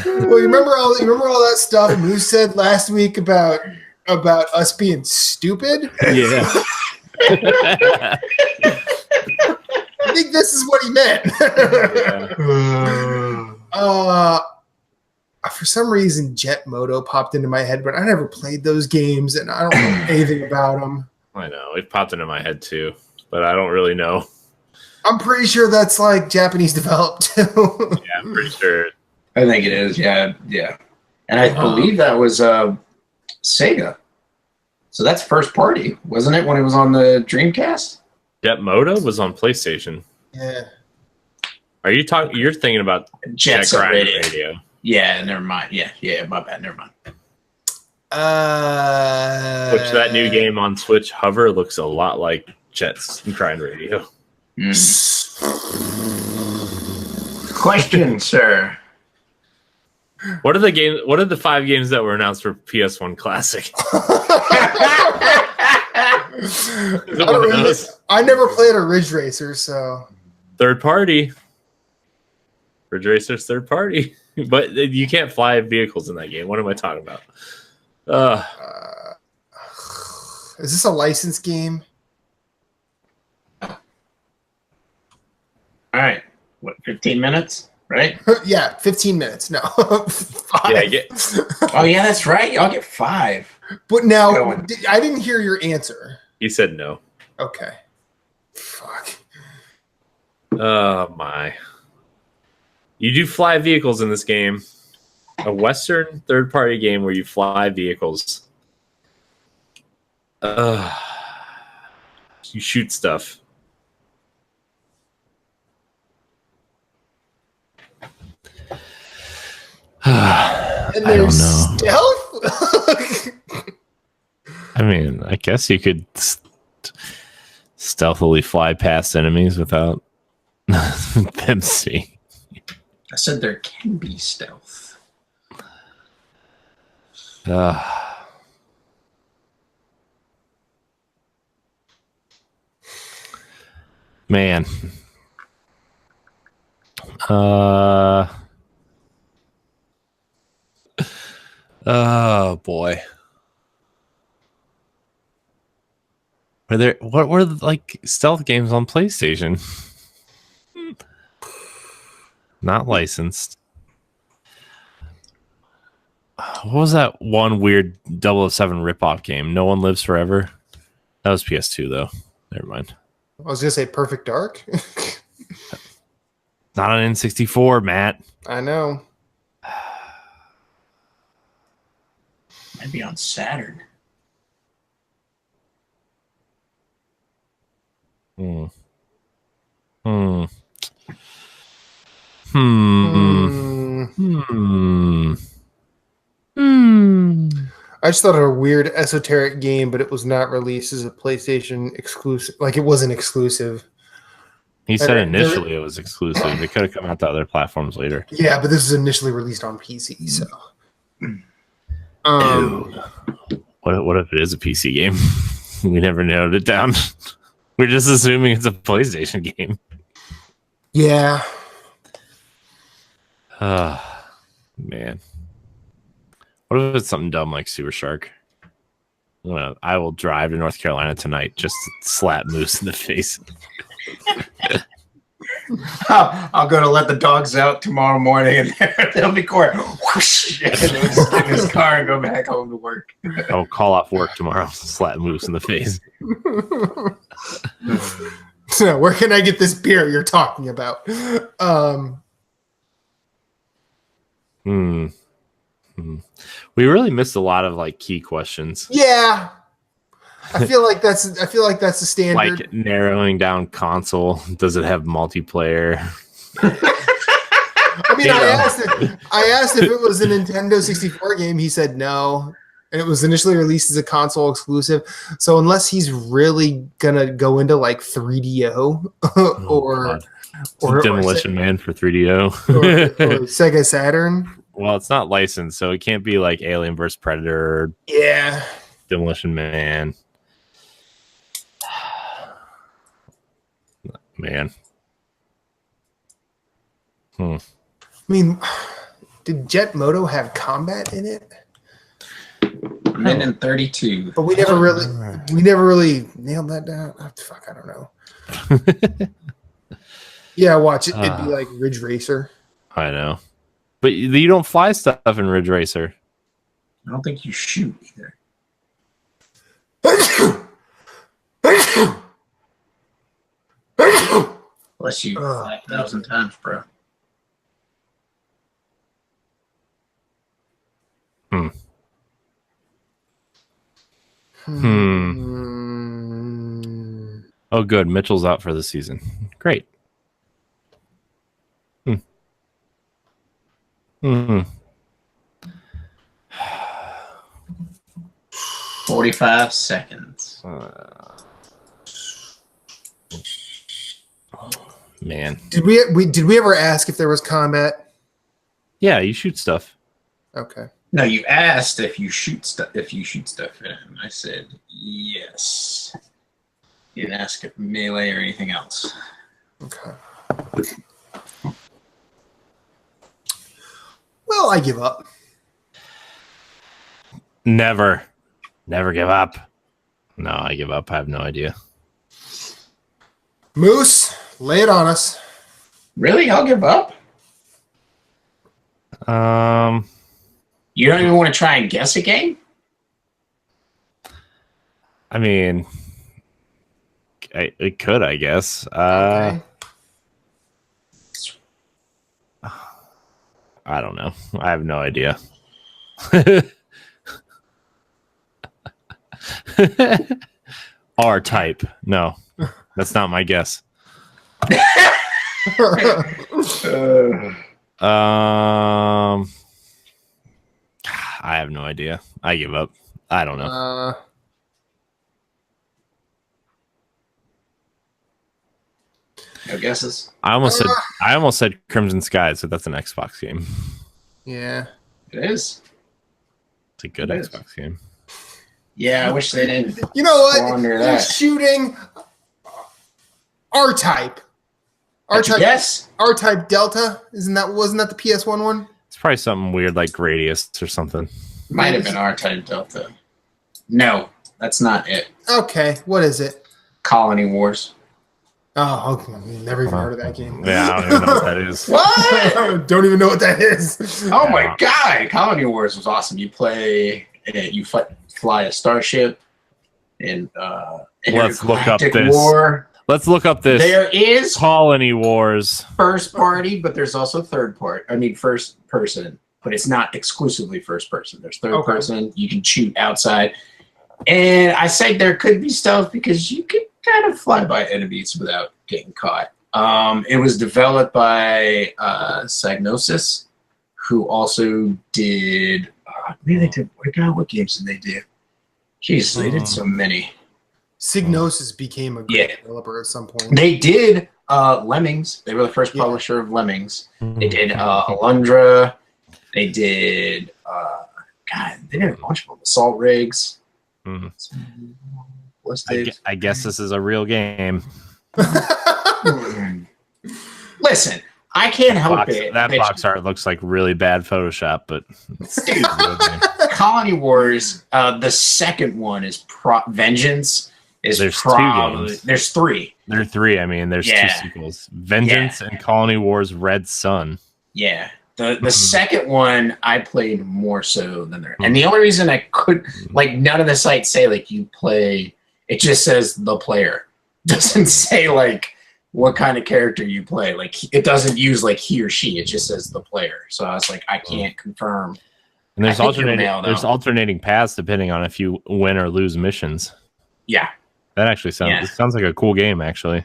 S1: Well, you remember all that stuff Moose said last week about us being stupid?
S2: Yeah.
S1: I think this is what he meant. For some reason, Jet Moto popped into my head, but I never played those games, and I don't know anything about them.
S2: I know. It popped into my head, too, but I don't really know.
S1: I'm pretty sure that's like Japanese developed, too.
S2: Yeah, I'm pretty sure.
S3: I think it is, yeah. And I believe that was Sega. So that's first party, wasn't it, when it was on the Dreamcast?
S2: Jet Moto was on PlayStation.
S1: Yeah.
S2: Are you talking? You're thinking about
S3: Jet Set
S2: Radio?
S3: Yeah, never mind. Yeah, my bad. Never mind.
S2: Which that new game on Switch, Hover, looks a lot like Jet's Grind Radio.
S3: Question, sir.
S2: What are the 5 games that were announced for PS1 Classic?
S1: I never played a Ridge Racer, so
S2: third party. Ridge Racer's third party, but you can't fly vehicles in that game. What am I talking about?
S1: Is this a licensed game?
S3: All right. What, 15 minutes? Right?
S1: Yeah, 15 minutes. No. 5.
S2: Yeah,
S3: oh, yeah, that's right. Y'all get 5.
S1: But now, I didn't hear your answer.
S2: You said no.
S1: Okay. Fuck.
S2: Oh, my. You do fly vehicles in this game. A Western third-party game where you fly vehicles. You shoot stuff.
S1: And
S2: I don't know.
S1: Stealth?
S2: I mean, I guess you could stealthily fly past enemies without them seeing.
S3: I said there can be stealth.
S2: Man. Oh boy. What were like stealth games on PlayStation? Not licensed. What was that one weird 007 ripoff game? No One Lives Forever? That was PS2, though. Never mind.
S1: I was going to say Perfect Dark.
S2: Not on N64, Matt.
S1: I know.
S3: Might be on Saturn.
S2: Hmm.
S1: I just thought of a weird esoteric game, but it was not released as a PlayStation exclusive. Like, it wasn't exclusive.
S2: He said initially it was exclusive. It could have come out to other platforms later.
S1: Yeah, but this was initially released on PC, so.
S2: What if it is a PC game? We never narrowed it down. We're just assuming it's a PlayStation game.
S1: Yeah.
S2: Man. What if it's something dumb like Sewer Shark? I will drive to North Carolina tonight just to slap Moose in the face.
S3: I'll go to let the dogs out tomorrow morning, and they'll be quiet. Whoosh, and he'll just get in his car and go back home to work.
S2: I'll call off work tomorrow, slap Moose in the face.
S1: So, where can I get this beer you're talking about?
S2: We really missed a lot of like key questions.
S1: Yeah. I feel like that's the standard.
S2: Like narrowing down console. Does it have multiplayer?
S1: I mean, I asked if it was a Nintendo 64 game. He said no. And it was initially released as a console exclusive. So unless he's really gonna go into like 3DO or
S2: Demolition Man for 3DO
S1: or Sega Saturn.
S2: Well, it's not licensed, so it can't be like Alien vs Predator or Demolition Man. Man.
S1: I mean, did Jet Moto have combat in it?
S3: Men in 32.
S1: But we never really nailed that down. Oh, fuck, I don't know. Yeah, watch it. It'd be like Ridge Racer.
S2: I know. But you don't fly stuff in Ridge Racer.
S3: I don't think you shoot either. Bless you 5,000 times, bro.
S2: Oh, good. Mitchell's out for the season. Great.
S3: 45 seconds.
S2: Man.
S1: Did we ever ask if there was combat?
S2: Yeah, you shoot stuff.
S1: Okay.
S3: No, you asked if you shoot stuff. If you shoot stuff in, I said yes. You didn't ask if melee or anything else.
S1: Okay. Well, I give up.
S2: Never give up. No, I give up. I have no idea.
S1: Moose, lay it on us.
S3: Really? I'll give up? You don't even want to try and guess a game?
S2: I mean, it could, I guess.
S1: Okay.
S2: I don't know. I have no idea. R-Type. No, that's not my guess. I have no idea. I give up. I don't know.
S3: No guesses.
S2: I almost said Crimson Skies, so that's an Xbox game.
S1: Yeah.
S3: It is.
S2: It's a good Xbox game.
S3: Yeah, I wish they didn't.
S1: You know what?
S3: That.
S1: Shooting R-Type. R-Type.
S3: Yes.
S1: R-Type Delta. Wasn't that the PS1 one?
S2: It's probably something weird like Gradius or something.
S3: Might have been R-Type Delta. No, that's not it.
S1: Okay, what is it?
S3: Colony Wars.
S1: Oh, okay. Never even heard of that game.
S2: Yeah, I don't even know what that is.
S3: What?
S1: Don't even know what that is.
S3: Oh my god, Colony Wars was awesome. You fly a starship and
S2: Let's look up this.
S3: War.
S2: Let's look up this.
S3: There is
S2: Colony Wars.
S3: first party, but there's also first person, but it's not exclusively first person. There's third person. You can shoot outside. And I say there could be stealth because you could kind of fly by enemies without getting caught. It was developed by Psygnosis, who also did. What games did they do? Jeez, they did so many.
S1: Psygnosis became a great developer at some point.
S3: They did Lemmings. They were the first publisher of Lemmings. They did Alundra. They did they did a bunch of them. Assault Rigs.
S2: I guess this is a real game.
S3: Listen, I can't help it.
S2: That box art looks like really bad Photoshop, but
S3: Colony Wars, the second one is Vengeance.
S2: There's 2 games.
S3: There's 3.
S2: There are 3. I mean, there's 2 sequels: Vengeance and Colony Wars Red Sun.
S3: Yeah. The second one I played more so than there. And the only reason I could none of the sites say you play, it just says the player. It doesn't say what kind of character you play. It doesn't use he or she, it just says the player. So I was I can't confirm.
S2: And there's alternating paths depending on if you win or lose missions.
S3: Yeah.
S2: That actually sounds like a cool game actually.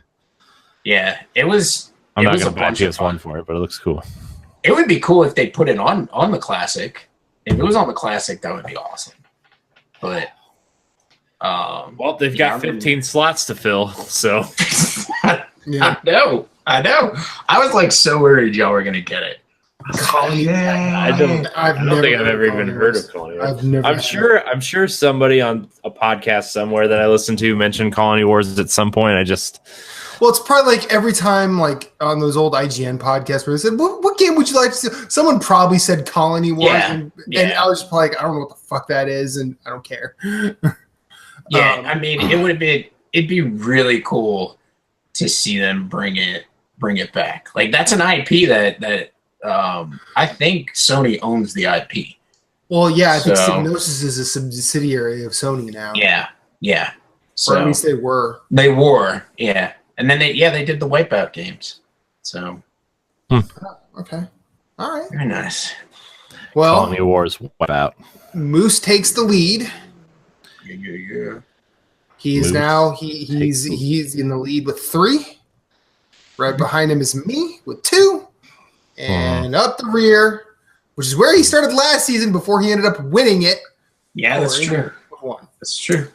S3: Yeah. It was
S2: I'm not gonna buy PS1 for it, but it looks cool.
S3: It would be cool if they put it on the Classic. If it was on the Classic, that would be awesome. But
S2: well, they've got 15 slots to fill, so
S1: yeah.
S3: I know. I was so worried y'all were gonna get it.
S2: I don't think I've ever even heard of Colony Wars. I'm sure somebody on a podcast somewhere that I listen to mentioned Colony Wars at some point.
S1: Well, it's probably every time, on those old IGN podcasts where they said, what game would you like to see? Someone probably said Colony Wars. And I was just I don't know what the fuck that is, and I don't care.
S3: I mean, it'd be really cool to see them bring it back. That's an IP that I think Sony owns the IP.
S1: Well, yeah, I think Psygnosis is a subsidiary of Sony now.
S3: Yeah. So,
S1: or at least they were.
S3: They were, yeah. And then they did the Wipeout games. So
S1: okay. All right.
S3: Very nice.
S1: Well,
S2: Colony Wars Wipeout.
S1: Moose takes the lead.
S3: Yeah.
S1: He is now he's in the lead with 3. Right behind him is me with 2. And up the rear, which is where he started last season before he ended up winning it.
S3: Yeah, that's true. That's true.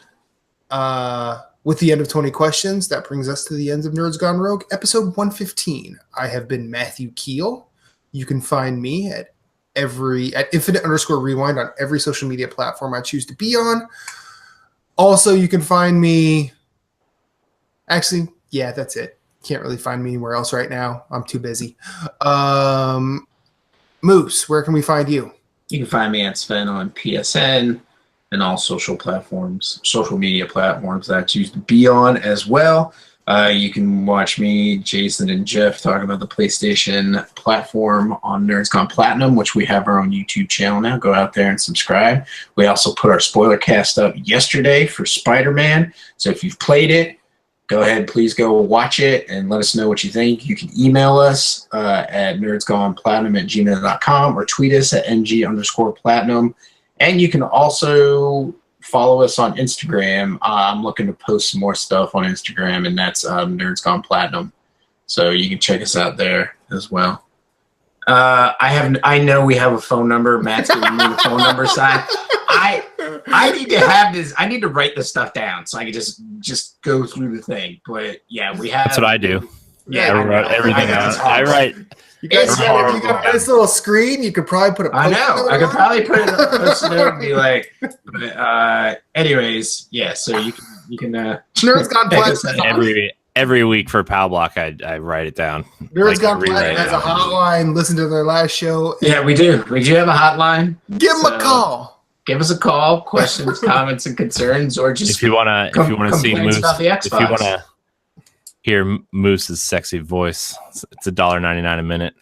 S1: With the end of 20 questions, that brings us to the end of Nerds Gone Rogue, episode 115. I have been Matthew Keel. You can find me at Infinite_Rewind on every social media platform I choose to be on. Also, you can find me. Actually, yeah, that's it. Can't really find me anywhere else right now. I'm too busy. Moose, where can we find you?
S3: You can find me at Svhenn on PSN and all social media platforms that I choose to be on as well. You can watch me, Jason, and Jeff talk about the PlayStation platform on Nerds Gone Platinum, which we have our own YouTube channel now. Go out there and subscribe. We also put our spoiler cast up yesterday for Spider-Man. So if you've played it, go ahead, please go watch it and let us know what you think. You can email us at nerdsgoneplatinum@gmail.com or tweet us at ng_platinum. And you can also follow us on Instagram. I'm looking to post some more stuff on Instagram, and that's Nerds Gone Platinum. So you can check us out there as well. I know we have a phone number. Matt's giving me the phone number sign. I need to have this. I need to write this stuff down so I can just go through the thing. But yeah, we have.
S2: That's what I do.
S3: Yeah,
S2: I write everything out. I write.
S1: You guys if you got this little screen, you could probably put a
S3: I know. I could probably put it up and be like, anyways, yeah, so you can
S1: Nerds Gone Platinum.
S2: Every week for Pal Block, I write it down.
S1: Nerds Gone Platinum has a hotline. Listen to their last show.
S3: Yeah, we do. We do have a hotline.
S1: Give them a call.
S3: Give us a call. Questions, comments, and concerns, or just
S2: if you wanna see Moose. hear Moose's sexy voice. It's $1.99 a minute.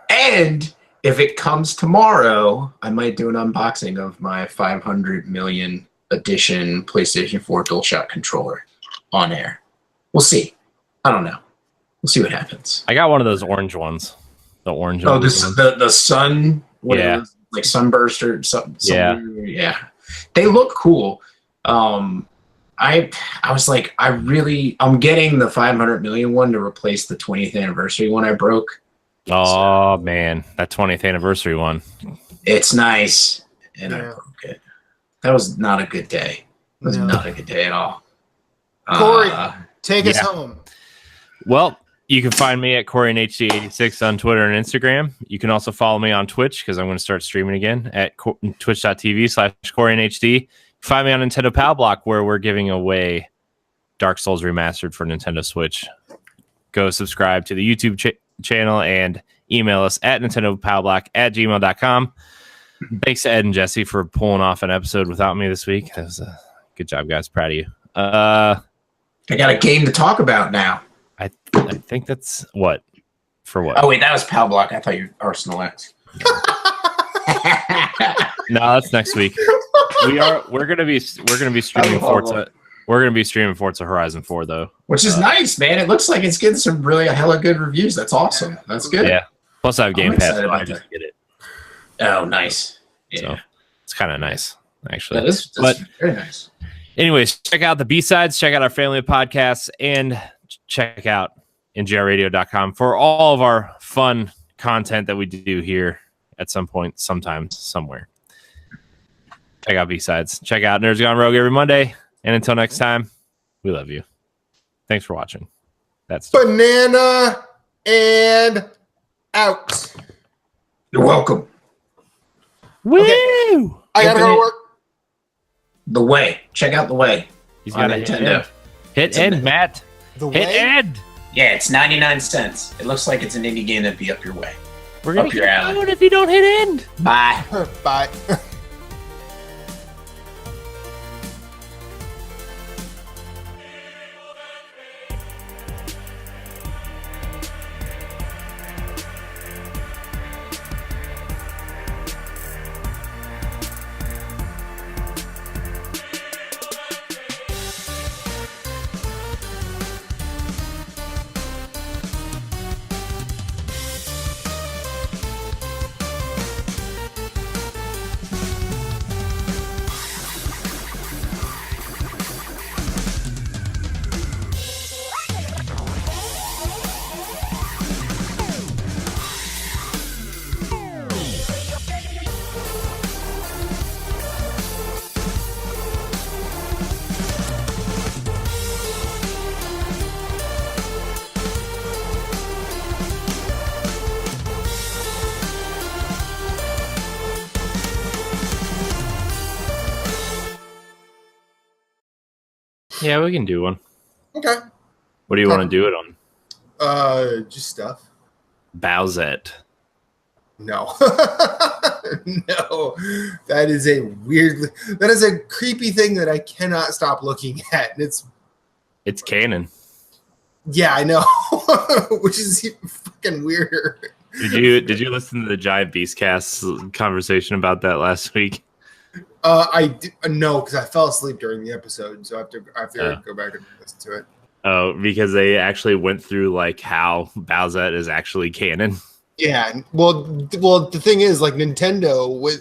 S3: And if it comes tomorrow, I might do an unboxing of my 500 million edition PlayStation 4 DualShock controller on air. We'll see. I don't know. We'll see what happens.
S2: I got one of those orange ones. The orange.
S3: Oh, the sun.
S2: Yeah.
S3: Like sunburst or something.
S2: Yeah.
S3: Yeah. They look cool. I was like, I'm getting the 500 million one to replace the 20th anniversary one I broke.
S2: Oh, man. That 20th anniversary one.
S3: It's nice. And I broke it. That was not a good day. It was not a good day at all.
S1: Corey, take us home.
S2: Well, you can find me at CoreyNHD86 on Twitter and Instagram. You can also follow me on Twitch because I'm going to start streaming again at twitch.tv/CoreyNHD. Find me on Nintendo Pal Block where we're giving away Dark Souls Remastered for Nintendo Switch. Go subscribe to the YouTube channel and email us at nintendopalblock@gmail.com. Thanks to Ed and Jesse for pulling off an episode without me this week. That was a good job, guys. Proud of you.
S3: I got a game to talk about now.
S2: I think that's what? For what?
S3: Oh, wait, that was Pal Block. I thought you were Arsenal X.
S2: No, that's next week. We're gonna be streaming Forza. We're gonna be streaming Forza Horizon 4 though,
S3: which is nice, man. It looks like it's getting some really hella good reviews. That's awesome. That's good.
S2: Yeah. Plus, I have Game Pass, so I just get it.
S3: Oh, nice. Yeah,
S2: so it's kind of nice, actually.
S3: That's very nice.
S2: Anyways, check out the B-sides, check out our family of podcasts, and check out ngrradio.com for all of our fun content that we do here at some point, sometimes, somewhere. Check out B-sides. Check out Nerds Gone Rogue every Monday. And until next time, we love you. Thanks for watching. That's
S1: Banana and out.
S3: You're welcome.
S2: Woo!
S1: Okay. I gotta go to work.
S3: The Way. Check out The Way.
S2: He's got a
S3: Nintendo.
S2: Hit Ed, Matt. Hit Ed.
S3: Yeah, it's 99 cents. It looks like it's an indie game that'd be up your way.
S2: We're gonna
S3: up your alley.
S2: Out if you don't hit end.
S3: Bye.
S1: Bye.
S2: Yeah, we can do one.
S1: Okay.
S2: What do you want to do it on?
S1: Just stuff.
S2: Bowsette.
S1: No. No. That is a creepy thing that I cannot stop looking at. And
S2: It's canon.
S1: yeah, I know. Which is even fucking weirder.
S2: Did you listen to the Giant Beastcast conversation about that last week?
S1: No, because I fell asleep during the episode, so I have to go back and listen to it.
S2: Oh, because they actually went through like how Bowsette is actually canon.
S1: Yeah, well, the thing is, like Nintendo,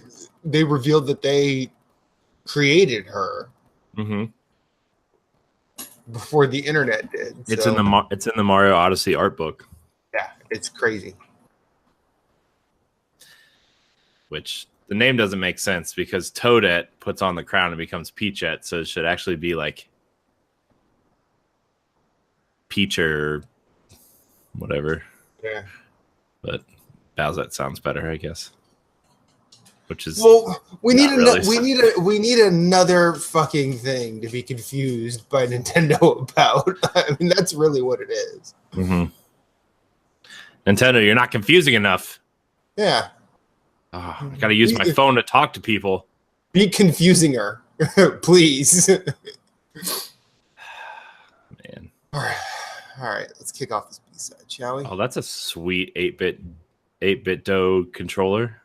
S1: they revealed that they created her before the internet did.
S2: It's in the Mario Odyssey art book.
S1: Yeah, it's crazy.
S2: Which the name doesn't make sense because Toadette puts on the crown and becomes Peachette, so it should actually be like Peach or whatever.
S1: Yeah.
S2: But Bowsette sounds better, I guess. Which is
S1: we need another fucking thing to be confused by Nintendo about. I mean, that's really what it is.
S2: Mm-hmm. Nintendo, you're not confusing enough.
S1: Yeah.
S2: Oh, I gotta use my phone to talk to people.
S1: Be confusing her, please.
S2: Man.
S1: All All right, let's kick off this B-side, shall we?
S2: Oh, that's a sweet 8-bit Do controller.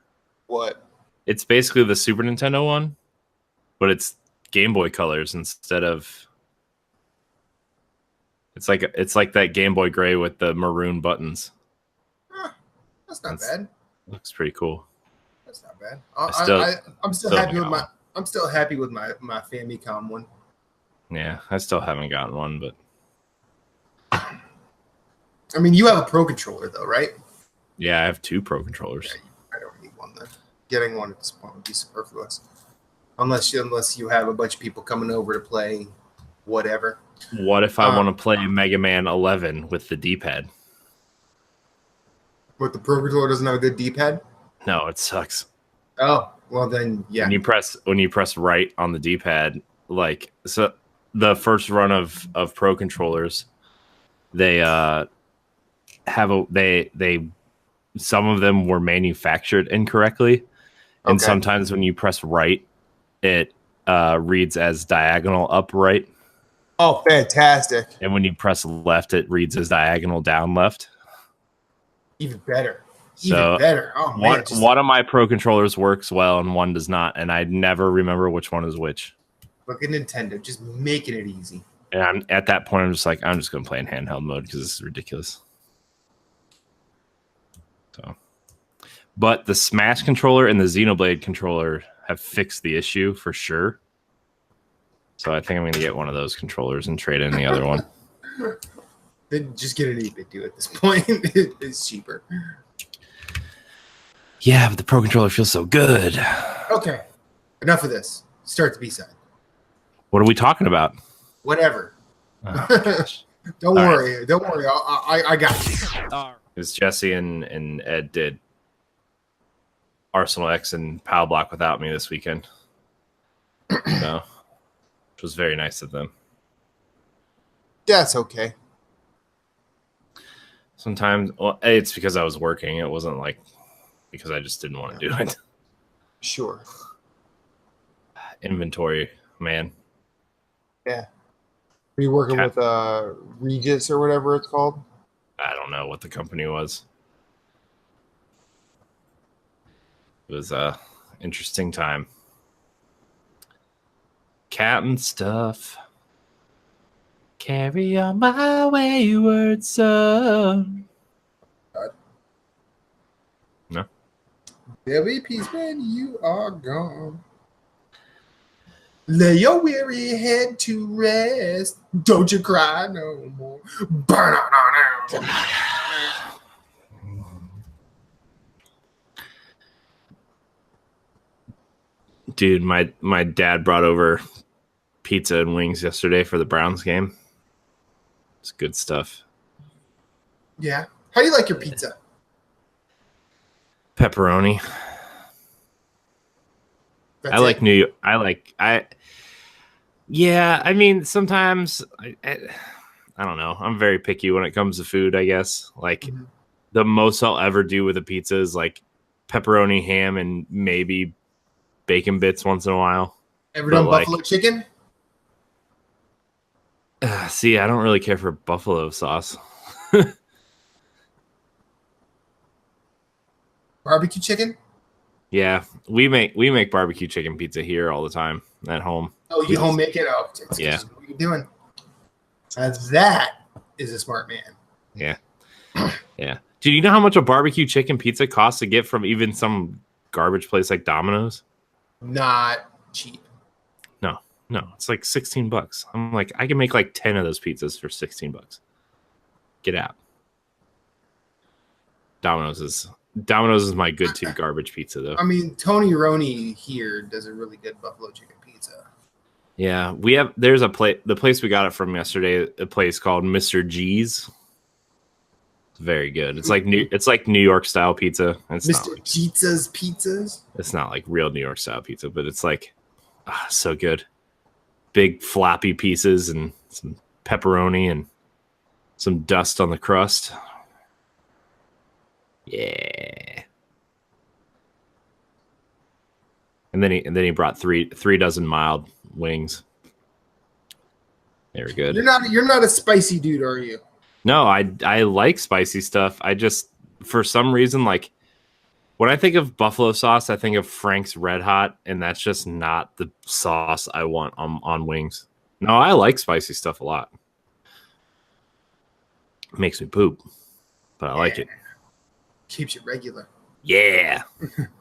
S1: What?
S2: It's basically the Super Nintendo one, but it's Game Boy colors instead of. It's like that Game Boy Gray with the maroon buttons.
S1: That's not bad.
S2: Looks pretty cool.
S1: That's not bad. I'm still happy with my Famicom one.
S2: Yeah, I still haven't gotten one, but
S1: I mean, you have a Pro controller though, right?
S2: yeah, I have 2 Pro controllers.
S1: Yeah, I don't need one then. Getting one at this point would be superfluous, unless you have a bunch of people coming over to play whatever.
S2: What if I want to play Mega Man 11 with the D-pad?
S1: But the Pro controller doesn't have a good D-pad?
S2: No, it sucks.
S1: Oh, well then, yeah.
S2: When you press right on the D-pad, like so, the first run of Pro controllers, they some of them were manufactured incorrectly, and sometimes when you press right, it reads as diagonal upright.
S1: Oh, fantastic!
S2: And when you press left, it reads as diagonal down left.
S1: Even better. Even better. Oh, man.
S2: One of my Pro controllers works well and one does not, and I never remember which one is which.
S1: Look at Nintendo, just making it easy.
S2: And at that point, I'm just going to play in handheld mode because this is ridiculous. So, but the Smash controller and the Xenoblade controller have fixed the issue for sure. So I think I'm going to get one of those controllers and trade in the other one.
S1: Then just get an 8-bit do at this point. It's cheaper.
S2: Yeah, but the Pro controller feels so good.
S1: Okay, enough of this. Start the B-side.
S2: What are we talking about?
S1: Whatever.
S2: Oh,
S1: Don't worry. Right. Don't worry. I got you.
S2: Because Jesse and Ed did Arsenal X and Pow Block without me this weekend. So, which was very nice of them.
S1: Yeah, it's okay.
S2: Sometimes, well, it's because I was working. It wasn't like because I just didn't want to do it.
S1: Sure.
S2: Inventory, man.
S1: Yeah. Are you working with Regis or whatever it's called?
S2: I don't know what the company was. It was a interesting time. Captain stuff. Carry on my wayward son. No.
S1: There'll be peace when you are gone. Lay your weary head to rest. Don't you cry no more. Burn on.
S2: Dude, my dad brought over pizza and wings yesterday for the Browns game. It's good stuff.
S1: Yeah. How do you like your pizza?
S2: Pepperoni. Yeah, I mean, sometimes I don't know. I'm very picky when it comes to food, I guess. Like the most I'll ever do with a pizza is like pepperoni, ham, and maybe bacon bits once in a while.
S1: Ever done buffalo chicken?
S2: See, I don't really care for buffalo sauce.
S1: Barbecue chicken?
S2: Yeah, we make barbecue chicken pizza here all the time at home.
S1: Oh, you home make it? Oh,
S2: yeah.
S1: What are you doing? That is a smart man.
S2: Yeah. Yeah. Dude, you know how much a barbecue chicken pizza costs to get from even some garbage place like Domino's?
S1: Not cheap.
S2: No, it's like $16. I'm like, I can make like 10 of those pizzas for $16. Get out. Domino's is my go-to garbage pizza though.
S1: I mean, Tony Roney here does a really good buffalo chicken pizza.
S2: Yeah, there's a place. The place we got it from yesterday, a place called Mr. G's. It's very good. It's like New York style pizza. It's
S1: Mr. Pizza's pizzas.
S2: It's not like real New York style pizza, but it's like so good. Big floppy pieces and some pepperoni and some dust on the crust. Yeah. And then he brought three dozen mild wings. They were good.
S1: You're not a spicy dude, are you?
S2: No, I like spicy stuff. I just, for some reason, like when I think of buffalo sauce, I think of Frank's Red Hot, and that's just not the sauce I want on wings. No, I like spicy stuff a lot. It makes me poop, but I like it.
S1: Keeps you regular.
S2: Yeah.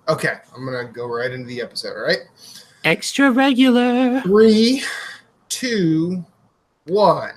S1: Okay, I'm gonna go right into the episode. All right.
S2: Extra regular.
S1: 3, 2, 1.